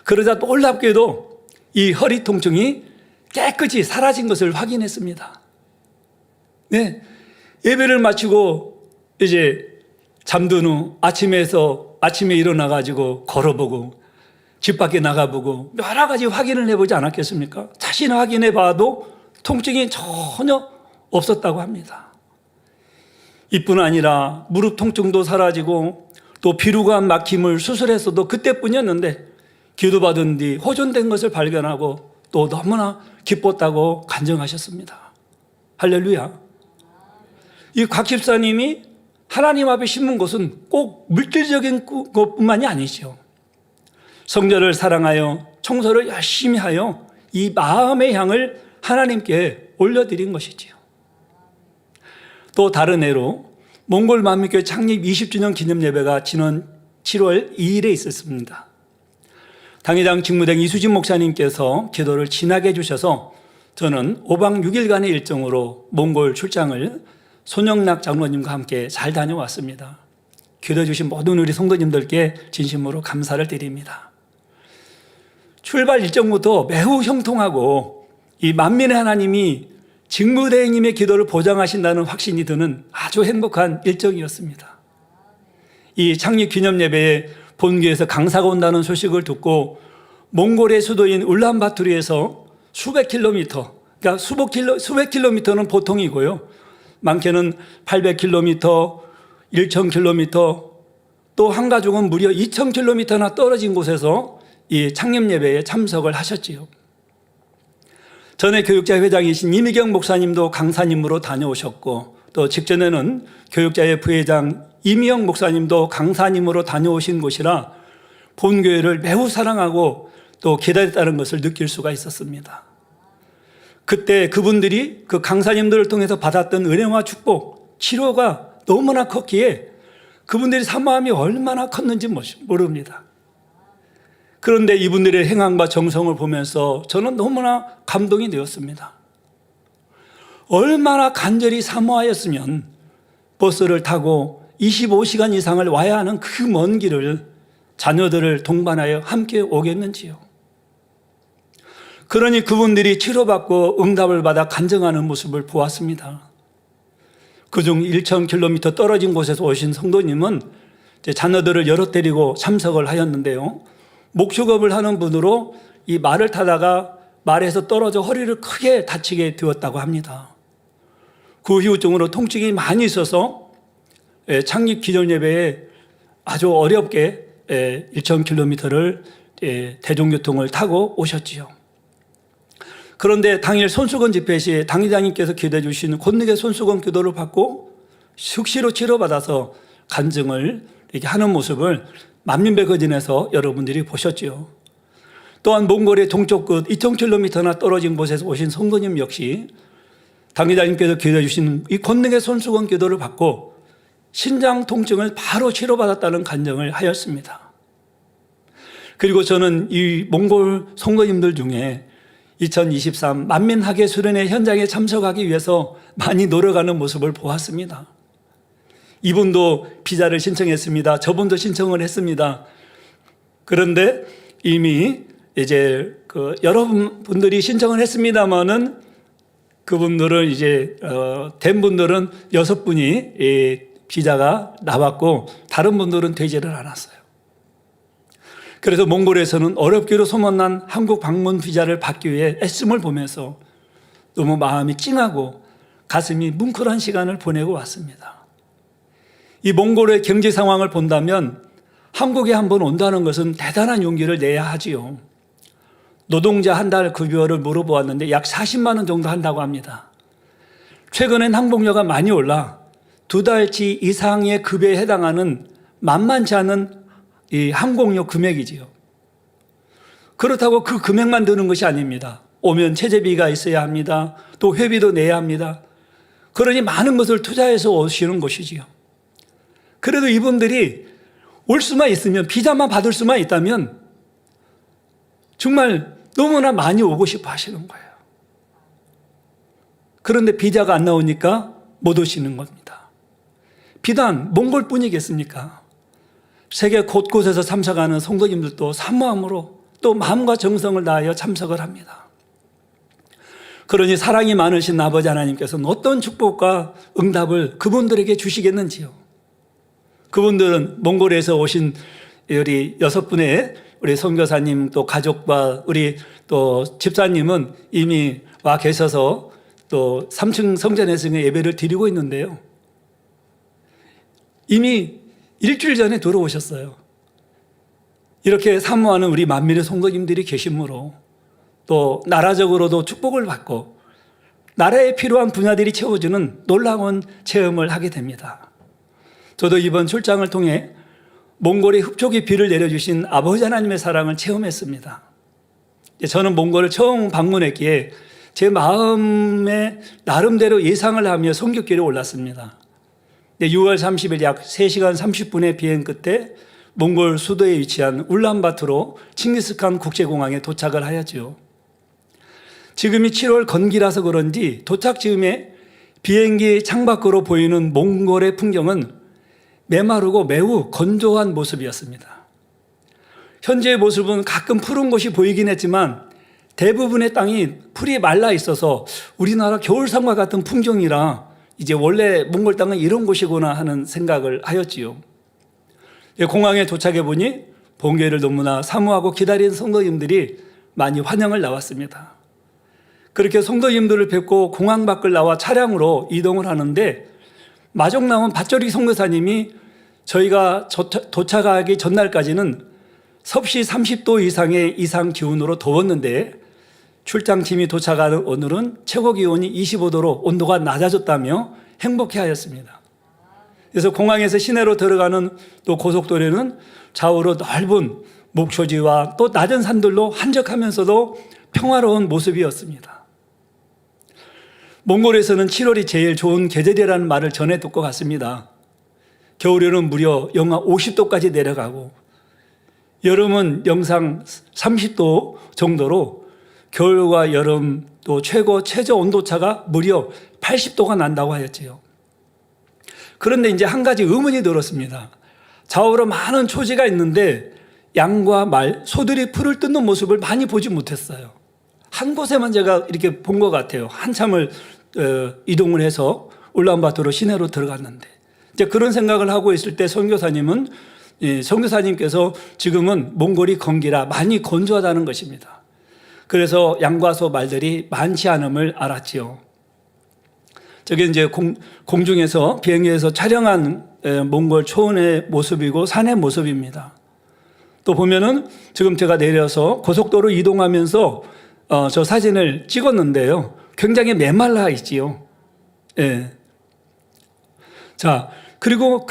그러자 놀랍게도 이 허리 통증이 깨끗이 사라진 것을 확인했습니다. 네, 예배를 마치고 이제 잠든 후 아침에 일어나가지고 걸어보고 집 밖에 나가보고 여러 가지 확인을 해보지 않았겠습니까? 자신 확인해 봐도 통증이 전혀 없었다고 합니다. 이뿐 아니라 무릎 통증도 사라지고 또 비루관 막힘을 수술했어도 그때뿐이었는데 기도받은 뒤 호전된 것을 발견하고 또 너무나 기뻤다고 간증하셨습니다. 할렐루야. 이 곽 집사님이 하나님 앞에 심은 것은 꼭 물질적인 것뿐만이 아니죠. 성전을 사랑하여 청소를 열심히 하여 이 마음의 향을 하나님께 올려드린 것이지요. 또 다른 해로 몽골 만민교회 창립 20주년 기념 예배가 지난 7월 2일에 있었습니다. 당회장 직무대행 이수진 목사님께서 기도를 진하게 해주셔서 저는 5박 6일간의 일정으로 몽골 출장을 손영락 장로님과 함께 잘 다녀왔습니다. 기도해 주신 모든 우리 성도님들께 진심으로 감사를 드립니다. 출발 일정부터 매우 형통하고 이 만민의 하나님이 직무대행님의 기도를 보장하신다는 확신이 드는 아주 행복한 일정이었습니다. 이 창립 기념 예배에 본교에서 강사가 온다는 소식을 듣고 몽골의 수도인 울란바토르에서 수백 킬로미터, 그러니까 수백 킬로미터는 보통이고요. 많게는 800킬로미터, 1000킬로미터, 또 한 가족은 무려 2000킬로미터나 떨어진 곳에서 이 창립 예배에 참석을 하셨지요. 전에 교육자 회장이신 이미경 목사님도 강사님으로 다녀오셨고 또 직전에는 교육자회 부회장 이미영 목사님도 강사님으로 다녀오신 곳이라 본교회를 매우 사랑하고 또 기다렸다는 것을 느낄 수가 있었습니다. 그때 그분들이 그 강사님들을 통해서 받았던 은혜와 축복, 치료가 너무나 컸기에 그분들이 사모함이 얼마나 컸는지 모릅니다. 그런데 이분들의 행함과 정성을 보면서 저는 너무나 감동이 되었습니다. 얼마나 간절히 사모하였으면 버스를 타고 25시간 이상을 와야 하는 그 먼 길을 자녀들을 동반하여 함께 오겠는지요. 그러니 그분들이 치료받고 응답을 받아 간증하는 모습을 보았습니다. 그중 1000km 떨어진 곳에서 오신 성도님은 자녀들을 여럿 데리고 참석을 하였는데요. 목축업을 하는 분으로 이 말을 타다가 말에서 떨어져 허리를 크게 다치게 되었다고 합니다. 그 후유증으로 통증이 많이 있어서 창립 기념 예배에 아주 어렵게 1000km를 대중교통을 타고 오셨지요. 그런데 당일 손수건 집회 시 당회장님께서 기도해 주신 권능의 손수건 기도를 받고 즉시로 치료받아서 간증을 이렇게 하는 모습을 만민백거진에서 여러분들이 보셨지요. 또한 몽골의 동쪽 끝 2000km나 떨어진 곳에서 오신 성도님 역시 당회장님께서 기도해 주신 이 권능의 손수건 기도를 받고 신장 통증을 바로 치료받았다는 간증을 하였습니다. 그리고 저는 이 몽골 성도님들 중에 2023 만민학예 수련회 현장에 참석하기 위해서 많이 노력하는 모습을 보았습니다. 이분도 비자를 신청했습니다. 저분도 신청을 했습니다. 그런데 이미 이제 여러분들이 신청을 했습니다만은 그분들은 이제 된 분들은 6분이 비자가 나왔고 다른 분들은 되지를 않았어요. 그래서 몽골에서는 어렵기로 소문난 한국 방문 비자를 받기 위해 애씀을 보면서 너무 마음이 찡하고 가슴이 뭉클한 시간을 보내고 왔습니다. 이 몽골의 경제 상황을 본다면 한국에 한번 온다는 것은 대단한 용기를 내야 하지요. 노동자 한 달 급여를 물어보았는데 약 40만 원 정도 한다고 합니다. 최근엔 항공료가 많이 올라 2달치 이상의 급여에 해당하는 만만치 않은 이 항공료 금액이지요. 그렇다고 그 금액만 드는 것이 아닙니다. 오면 체재비가 있어야 합니다. 또 회비도 내야 합니다. 그러니 많은 것을 투자해서 오시는 것이지요. 그래도 이분들이 올 수만 있으면 비자만 받을 수만 있다면 정말 너무나 많이 오고 싶어 하시는 거예요. 그런데 비자가 안 나오니까 못 오시는 겁니다. 비단 몽골뿐이겠습니까? 세계 곳곳에서 참석하는 성도님들도 사모함으로 또 마음과 정성을 다하여 참석을 합니다. 그러니 사랑이 많으신 아버지 하나님께서는 어떤 축복과 응답을 그분들에게 주시겠는지요? 그분들은 몽골에서 오신 우리 6분의 우리 선교사님 또 가족과 우리 또 집사님은 이미 와 계셔서 또 3층 성전에서 예배를 드리고 있는데요. 이미 일주일 전에 들어오셨어요. 이렇게 사모하는 우리 만민의 성도님들이 계시므로 또 나라적으로도 축복을 받고 나라에 필요한 분야들이 채워주는 놀라운 체험을 하게 됩니다. 저도 이번 출장을 통해 몽골의 흡족히 비를 내려주신 아버지 하나님의 사랑을 체험했습니다. 저는 몽골을 처음 방문했기에 제 마음에 나름대로 예상을 하며 성격길에 올랐습니다. 6월 30일 약 3시간 30분의 비행 끝에 몽골 수도에 위치한 울란바토르 칭기스칸 국제공항에 도착을 하였지요. 지금이 7월 건기라서 그런지 도착 즈음에 비행기 창밖으로 보이는 몽골의 풍경은 메마르고 매우 건조한 모습이었습니다. 현재의 모습은 가끔 푸른 곳이 보이긴 했지만 대부분의 땅이 풀이 말라 있어서 우리나라 겨울산과 같은 풍경이라 이제 원래 몽골 땅은 이런 곳이구나 하는 생각을 하였지요. 공항에 도착해 보니 봉교회를 너무나 사모하고 기다린 성도님들이 많이 환영을 나왔습니다. 그렇게 성도님들을 뵙고 공항 밖을 나와 차량으로 이동을 하는데 마중 나온 밭조리 선교사님이 저희가 도착하기 전날까지는 섭씨 30도 이상의 이상 기온으로 더웠는데 출장팀이 도착하는 오늘은 최고 기온이 25도로 온도가 낮아졌다며 행복해하였습니다. 그래서 공항에서 시내로 들어가는 또 고속도로는 좌우로 넓은 목초지와 또 낮은 산들로 한적하면서도 평화로운 모습이었습니다. 몽골에서는 7월이 제일 좋은 계절이라는 말을 전해 듣고 갔습니다. 겨울에는 무려 영하 50도까지 내려가고 여름은 영상 30도 정도로 겨울과 여름 또 최저 온도차가 무려 80도가 난다고 하였지요. 그런데 이제 한 가지 의문이 들었습니다. 좌우로 많은 초지가 있는데 양과 말, 소들이 풀을 뜯는 모습을 많이 보지 못했어요. 한 곳에만 제가 이렇게 본 것 같아요. 한참을 이동을 해서 울란바토르 시내로 들어갔는데 이제 그런 생각을 하고 있을 때 선교사님은 선교사님께서 지금은 몽골이 건기라 많이 건조하다는 것입니다. 그래서 양과 소 말들이 많지 않음을 알았지요. 저게 이제 공중에서 비행기에서 촬영한 몽골 초원의 모습이고 산의 모습입니다. 또 보면은 지금 제가 내려서 고속도로 이동하면서 저 사진을 찍었는데요. 굉장히 메말라 있지요. 예. 자, 그리고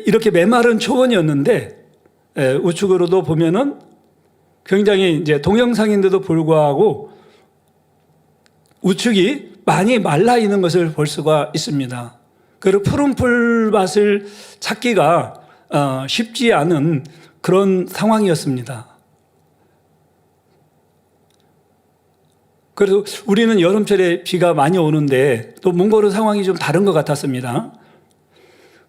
이렇게 메마른 초원이었는데 우측으로도 보면은 굉장히 이제 동영상인데도 불구하고 우측이 많이 말라 있는 것을 볼 수가 있습니다. 그리고 푸른 풀밭을 찾기가 쉽지 않은 그런 상황이었습니다. 그래서 우리는 여름철에 비가 많이 오는데 또 몽골은 상황이 좀 다른 것 같았습니다.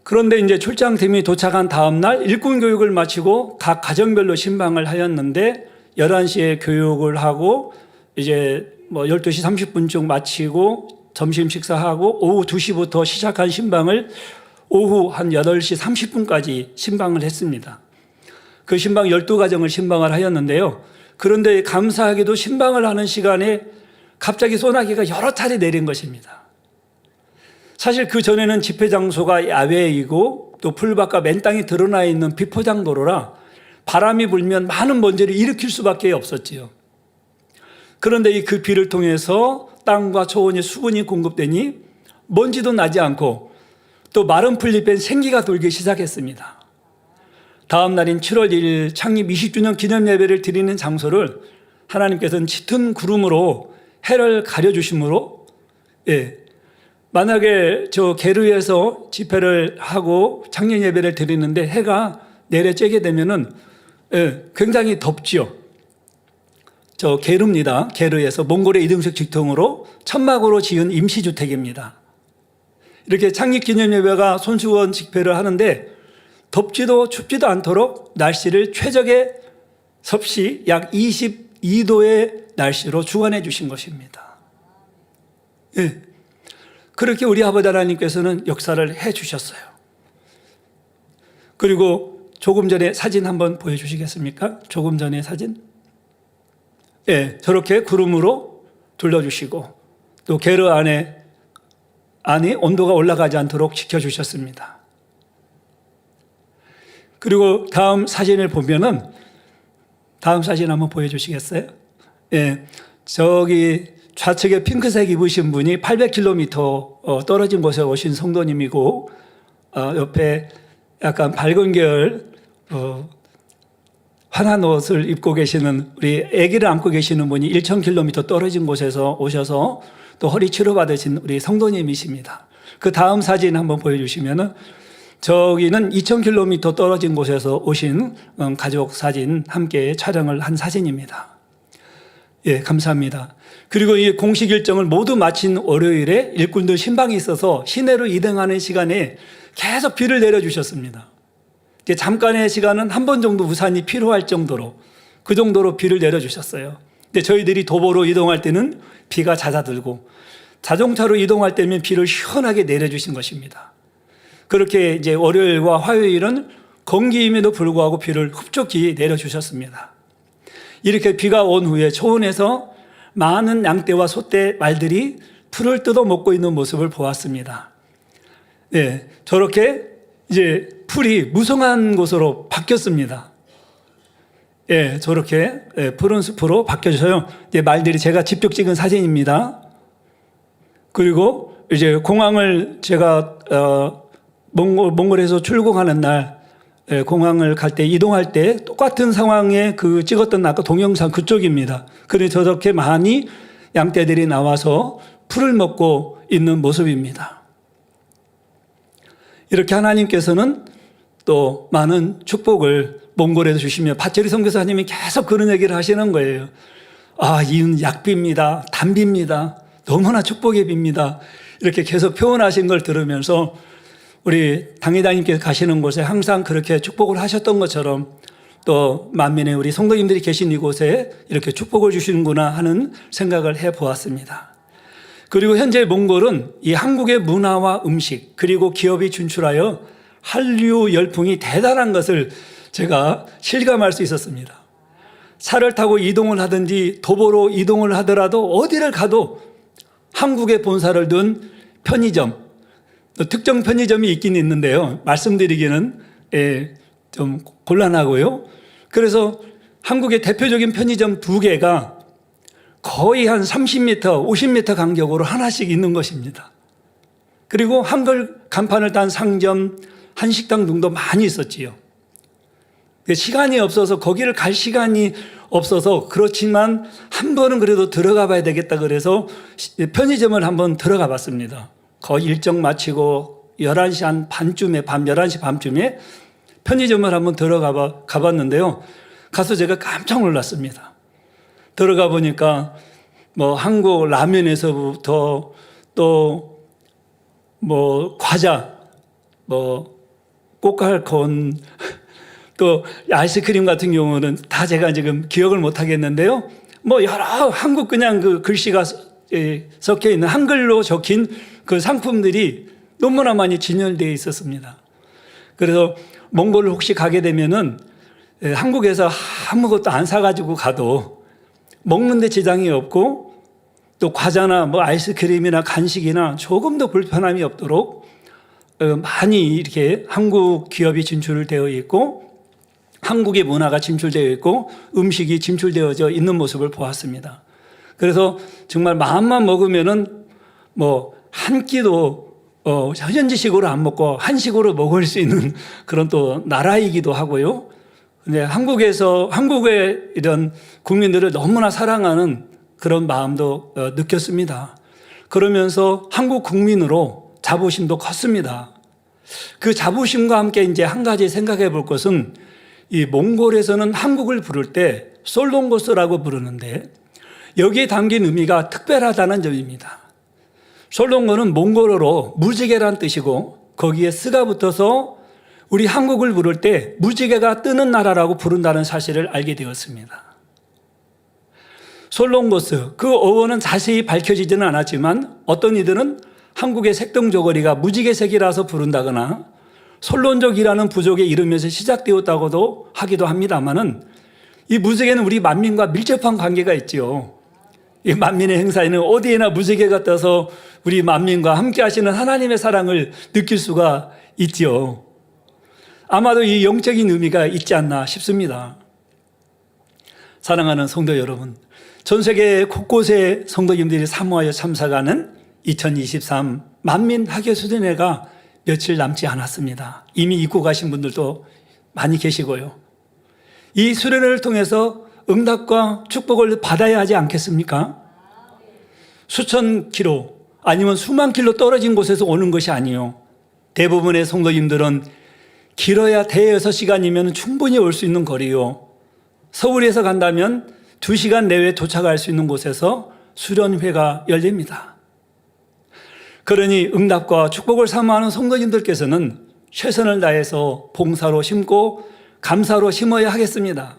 그런데 이제 출장팀이 도착한 다음 날 일군 교육을 마치고 각 가정별로 신방을 하였는데 11시에 교육을 하고 이제 뭐 12시 30분쯤 마치고 점심 식사하고 오후 2시부터 시작한 신방을 오후 한 8시 30분까지 신방을 했습니다. 그 신방 12가정을 신방을 하였는데요. 그런데 감사하게도 신방을 하는 시간에 갑자기 소나기가 여러 차례 내린 것입니다. 사실 그 전에는 집회 장소가 야외이고 또 풀밭과 맨 땅이 드러나 있는 비포장 도로라 바람이 불면 많은 먼지를 일으킬 수밖에 없었지요. 그런데 그 비를 통해서 땅과 초원에 수분이 공급되니 먼지도 나지 않고 또 마른 풀잎엔 생기가 돌기 시작했습니다. 다음 날인 7월 1일 창립 20주년 기념 예배를 드리는 장소를 하나님께서는 짙은 구름으로 해를 가려주심으로 만약에 저 게르에서 집회를 하고 창립 예배를 드리는데 해가 내려쬐게 되면은 굉장히 덥지요. 저 게르입니다. 게르에서 몽골의 이등식 직통으로 천막으로 지은 임시주택입니다. 이렇게 창립기념예배가 손수건 집회를 하는데 덥지도 춥지도 않도록 날씨를 최적의 섭씨 약 22도의 날씨로 주관해 주신 것입니다. 예. 그렇게 우리 아버지 하나님께서는 역사를 해 주셨어요. 그리고 조금 전에 사진 한번 보여주시겠습니까? 조금 전에 사진. 예, 저렇게 구름으로 둘러주시고 또 게르 안이 온도가 올라가지 않도록 지켜주셨습니다. 그리고 다음 사진을 보면은 다음 사진 한번 보여주시겠어요? 예, 저기 좌측에 핑크색 입으신 분이 800km 떨어진 곳에 오신 성도님이고 옆에 약간 밝은 계열 환한 옷을 입고 계시는 우리 아기를 안고 계시는 분이 1000km 떨어진 곳에서 오셔서 또 허리 치료받으신 우리 성도님이십니다. 그 다음 사진 한번 보여주시면은 저기는 2000km 떨어진 곳에서 오신 가족 사진 함께 촬영을 한 사진입니다. 예, 감사합니다. 그리고 이 공식 일정을 모두 마친 월요일에 일꾼들 신방이 있어서 시내로 이동하는 시간에 계속 비를 내려주셨습니다. 잠깐의 시간은 한 번 정도 우산이 필요할 정도로 그 정도로 비를 내려주셨어요. 근데 저희들이 도보로 이동할 때는 비가 잦아들고 자동차로 이동할 때면 비를 시원하게 내려주신 것입니다. 그렇게 이제 월요일과 화요일은 건기임에도 불구하고 비를 흡족히 내려주셨습니다. 이렇게 비가 온 후에 초원에서 많은 양떼와 소떼 말들이 풀을 뜯어 먹고 있는 모습을 보았습니다. 네, 저렇게 이제 풀이 무성한 곳으로 바뀌었습니다. 예, 저렇게 푸른 숲으로 바뀌어져요. 이제 말들이 제가 직접 찍은 사진입니다. 그리고 이제 공항을 제가 몽골에서 출국하는 날 공항을 갈 때 이동할 때 똑같은 상황에 그 찍었던 아까 동영상 그쪽입니다. 그래서 저렇게 많이 양떼들이 나와서 풀을 먹고 있는 모습입니다. 이렇게 하나님께서는 또 많은 축복을 몽골에서 주시며 파체리 선교사님이 계속 그런 얘기를 하시는 거예요. 아, 이은 약비입니다. 단비입니다. 너무나 축복의 비입니다. 이렇게 계속 표현하신 걸 들으면서 우리 당회장님께서 가시는 곳에 항상 그렇게 축복을 하셨던 것처럼 또 만민의 우리 성도님들이 계신 이곳에 이렇게 축복을 주시는구나 하는 생각을 해보았습니다. 그리고 현재 몽골은 이 한국의 문화와 음식 그리고 기업이 진출하여 한류 열풍이 대단한 것을 제가 실감할 수 있었습니다. 차를 타고 이동을 하든지 도보로 이동을 하더라도 어디를 가도 한국의 본사를 둔 편의점, 특정 편의점이 있긴 있는데요. 말씀드리기는 좀 곤란하고요. 그래서 한국의 대표적인 편의점 2개가 거의 한 30m, 50m 간격으로 하나씩 있는 것입니다. 그리고 한글 간판을 딴 상점, 한식당 등도 많이 있었지요. 시간이 없어서 거기를 갈 시간이 없어서 그렇지만 한 번은 그래도 들어가 봐야 되겠다 그래서 편의점을 한번 들어가 봤습니다. 거의 일정 마치고 11시 한 반쯤에 밤 11시 밤쯤에 편의점을 한번 들어가 봤는데요. 가서 제가 깜짝 놀랐습니다. 들어가 보니까 뭐 한국 라면에서부터 또 뭐 과자, 뭐 꽃갈콘 또 아이스크림 같은 경우는 다 제가 지금 기억을 못 하겠는데요. 뭐 여러 한국 그냥 그 글씨가 섞여 있는 한글로 적힌 그 상품들이 너무나 많이 진열되어 있었습니다. 그래서 몽골을 혹시 가게 되면은 한국에서 아무것도 안 사가지고 가도 먹는데 지장이 없고 또 과자나 뭐 아이스크림이나 간식이나 조금도 불편함이 없도록 많이 이렇게 한국 기업이 진출되어 있고 한국의 문화가 진출되어 있고 음식이 진출되어져 있는 모습을 보았습니다. 그래서 정말 마음만 먹으면은 뭐 한 끼도 현지식으로 안 먹고 한식으로 먹을 수 있는 그런 또 나라이기도 하고요. 근데 한국의 이런 국민들을 너무나 사랑하는 그런 마음도 느꼈습니다. 그러면서 한국 국민으로 자부심도 컸습니다. 그 자부심과 함께 이제 한 가지 생각해 볼 것은 이 몽골에서는 한국을 부를 때 솔롱고스라고 부르는데 여기에 담긴 의미가 특별하다는 점입니다. 솔롱고는 몽골어로 무지개란 뜻이고 거기에 스가 붙어서 우리 한국을 부를 때 무지개가 뜨는 나라라고 부른다는 사실을 알게 되었습니다. 솔롱고스, 그 어원은 자세히 밝혀지지는 않았지만 어떤 이들은 한국의 색동저고리가 무지개색이라서 부른다거나 솔론족이라는 부족의 이름에서 시작되었다고도 하기도 합니다만은 이 무지개는 우리 만민과 밀접한 관계가 있지요. 이 만민의 행사에는 어디에나 무지개가 떠서 우리 만민과 함께 하시는 하나님의 사랑을 느낄 수가 있지요. 아마도 이 영적인 의미가 있지 않나 싶습니다. 사랑하는 성도 여러분, 전 세계 곳곳에 성도님들이 사모하여 참석하는 2023 만민 학예수련회가 며칠 남지 않았습니다. 이미 입고 가신 분들도 많이 계시고요. 이 수련회를 통해서 응답과 축복을 받아야 하지 않겠습니까? 수천 킬로 아니면 수만 킬로 떨어진 곳에서 오는 것이 아니요. 대부분의 성도님들은 길어야 대여섯 시간이면 충분히 올 수 있는 거리요. 서울에서 간다면 2시간 내외에 도착할 수 있는 곳에서 수련회가 열립니다. 그러니 응답과 축복을 사모하는 성도님들께서는 최선을 다해서 봉사로 심고 감사로 심어야 하겠습니다.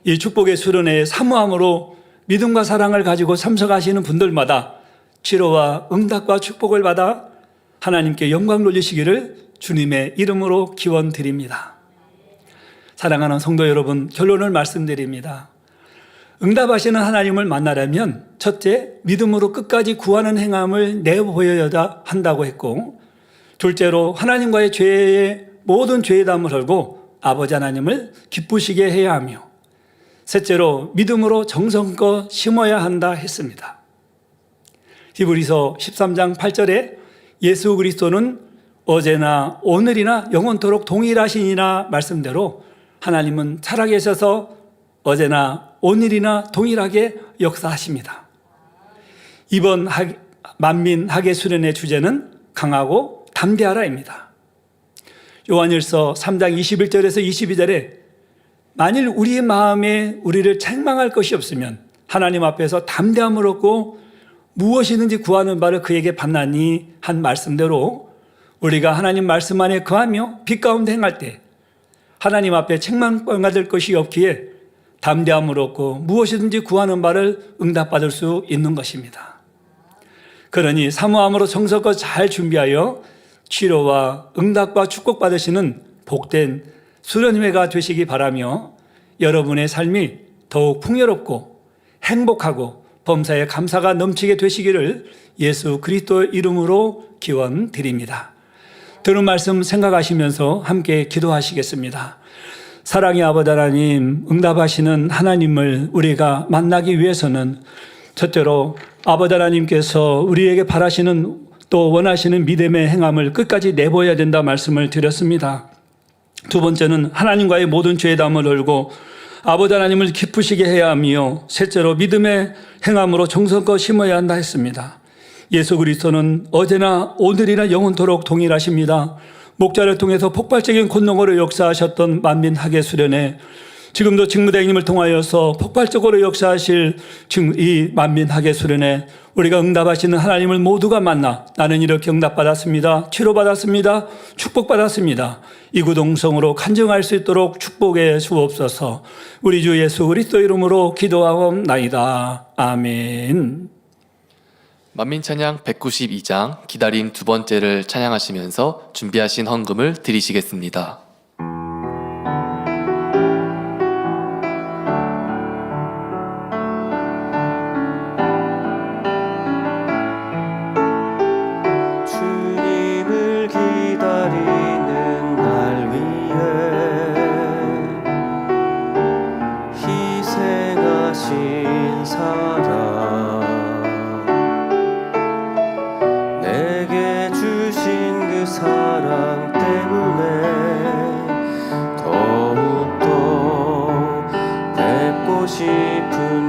이 축복의 수련회에 사모함으로 믿음과 사랑을 가지고 참석하시는 분들마다 치료와 응답과 축복을 받아 하나님께 영광 돌리시기를 주님의 이름으로 기원드립니다. 사랑하는 성도 여러분, 결론을 말씀드립니다. 응답하시는 하나님을 만나려면 첫째, 믿음으로 끝까지 구하는 행함을 내보여야 한다고 했고, 둘째로 하나님과의 죄의 모든 죄의담을 헐고 아버지 하나님을 기쁘시게 해야 하며, 셋째로 믿음으로 정성껏 심어야 한다 했습니다. 히브리서 13장 8절에 예수 그리스도는 어제나 오늘이나 영원토록 동일하시니라 말씀대로 하나님은 살아계셔서 어제나 오늘이나 동일하게 역사하십니다. 이번 만민 학예수련의 주제는 강하고 담대하라입니다. 요한일서 3장 21절에서 22절에 만일 우리 마음에 우리를 책망할 것이 없으면 하나님 앞에서 담대함을 얻고 무엇이든지 구하는 바를 그에게 받나니 한 말씀대로 우리가 하나님 말씀 안에 거하며 빛 가운데 행할 때 하나님 앞에 책망받을 것이 없기에 담대함을 얻고 무엇이든지 구하는 바를 응답받을 수 있는 것입니다. 그러니 사모함으로 정성껏 잘 준비하여 치료와 응답과 축복받으시는 복된 수련회가 되시기 바라며 여러분의 삶이 더욱 풍요롭고 행복하고 범사에 감사가 넘치게 되시기를 예수 그리스도의 이름으로 기원드립니다. 들은 말씀 생각하시면서 함께 기도하시겠습니다. 사랑의 아버지 하나님, 응답하시는 하나님을 우리가 만나기 위해서는 첫째로 아버지 하나님께서 우리에게 바라시는 또 원하시는 믿음의 행함을 끝까지 내보여야 된다 말씀을 드렸습니다. 두 번째는 하나님과의 모든 죄담을 얼고 아버지 하나님을 기쁘시게 해야 하며, 셋째로 믿음의 행함으로 정성껏 심어야 한다 했습니다. 예수 그리스도는 어제나 오늘이나 영원토록 동일하십니다. 목자를 통해서 폭발적인 권능으로 역사하셨던 만민 학예수련회, 지금도 직무대행님을 통하여서 폭발적으로 역사하실 이 만민 학예수련회, 우리가 응답하시는 하나님을 모두가 만나 나는 이렇게 응답받았습니다, 치료받았습니다, 축복받았습니다, 이구동성으로 간증할 수 있도록 축복해 주옵소서. 우리 주 예수 그리스도 이름으로 기도하옵나이다. 아멘. 만민찬양 192장 기다림 두 번째를 찬양하시면서 준비하신 헌금을 드리시겠습니다. 주님을 기다리는 날 위해 희생하신 사랑, 내게 주신 그 사랑 때문에 더욱더 뵙고 싶은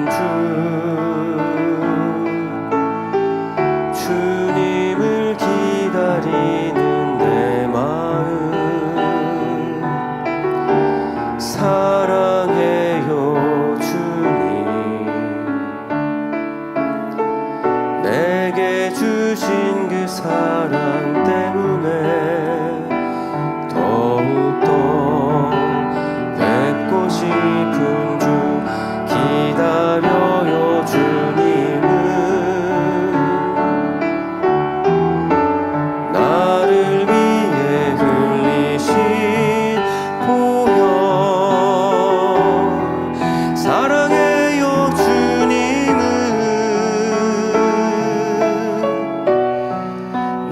주님을 기다리는 내 마음 사랑해요. 사랑 때문에 더욱더 뵙고 싶은 주 기다려요 주님은 나를 위해 흘리신 보혈 사랑해요 주님은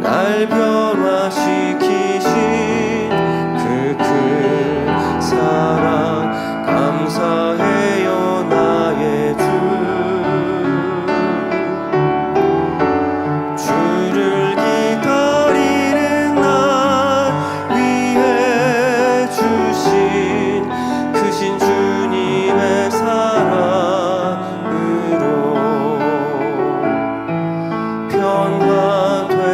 날 변화시키신 그 큰 사랑 감사해요 나의 주 주를 기다리는 날 위해 주신 크신 주님의 사랑으로 변화되었네.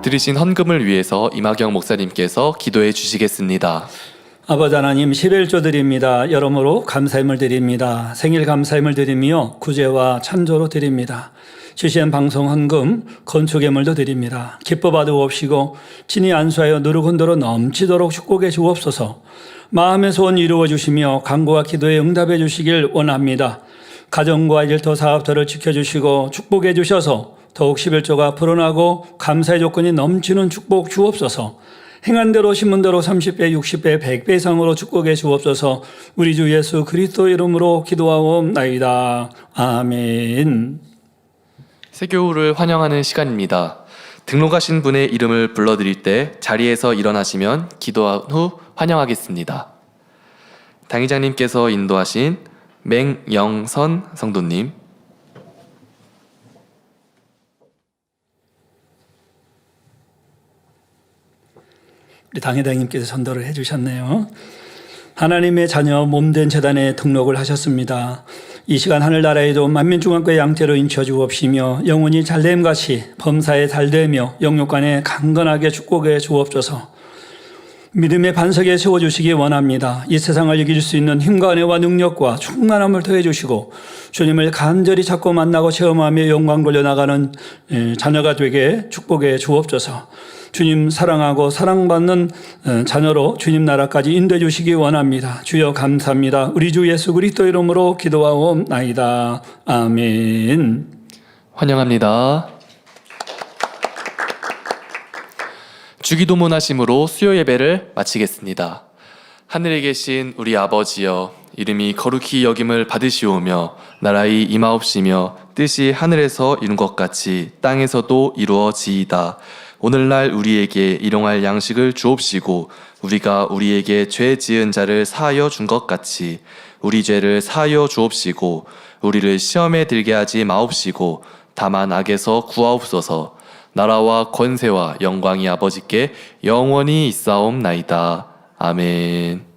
드리신 헌금을 위해서 이마경 목사님께서 기도해 주시겠습니다. 아버지 하나님 11조 드립니다. 여러모로 감사함을 드립니다. 생일 감사함을 드리며 구제와 찬조로 드립니다. 주시한 방송 헌금, 건축예물도 드립니다. 기뻐 받으옵시고 친히 안수하여 누르군도로 넘치도록 축복해 주옵소서. 마음의 소원 이루어 주시며 간구와 기도에 응답해 주시길 원합니다. 가정과 일터 사업터를 지켜주시고 축복해 주셔서 더욱 11조가 불어나고 감사의 조건이 넘치는 축복 주옵소서. 행한 대로 심은 대로 30배, 60배, 100배 이상으로 축복해 주옵소서. 우리 주 예수 그리스도 이름으로 기도하옵나이다. 아멘. 세교우를 환영하는 시간입니다. 등록하신 분의 이름을 불러드릴 때 자리에서 일어나시면 기도한 후 환영하겠습니다. 당의장님께서 인도하신 맹영선 성도님, 우리 당회장님께서 선도를 해주셨네요. 하나님의 자녀 몸된 재단에 등록을 하셨습니다. 이 시간 하늘나라에도 만민중앙교회 양태로 인쳐 주옵시며 영혼이 잘됨같이 범사에 잘되며 영육간에 강건하게 축복해 주옵소서. 믿음의 반석에 세워주시기 원합니다. 이 세상을 이길 수 있는 힘과 은혜와 능력과 충만함을 더해주시고 주님을 간절히 찾고 만나고 체험하며 영광 돌려나가는 자녀가 되게 축복해 주옵소서. 주님 사랑하고 사랑받는 자녀로 주님 나라까지 인도해 주시기 원합니다. 주여 감사합니다. 우리 주 예수 그리스도 이름으로 기도하옵나이다. 아멘. 환영합니다. 주기도문 하심으로 수요 예배를 마치겠습니다. 하늘에 계신 우리 아버지여, 이름이 거룩히 여김을 받으시오며 나라의 임하옵시며 뜻이 하늘에서 이룬 것 같이 땅에서도 이루어지이다. 오늘날 우리에게 일용할 양식을 주옵시고 우리가 우리에게 죄 지은 자를 사하여 준 것 같이 우리 죄를 사하여 주옵시고 우리를 시험에 들게 하지 마옵시고 다만 악에서 구하옵소서. 나라와 권세와 영광이 아버지께 영원히 있사옵나이다. 아멘.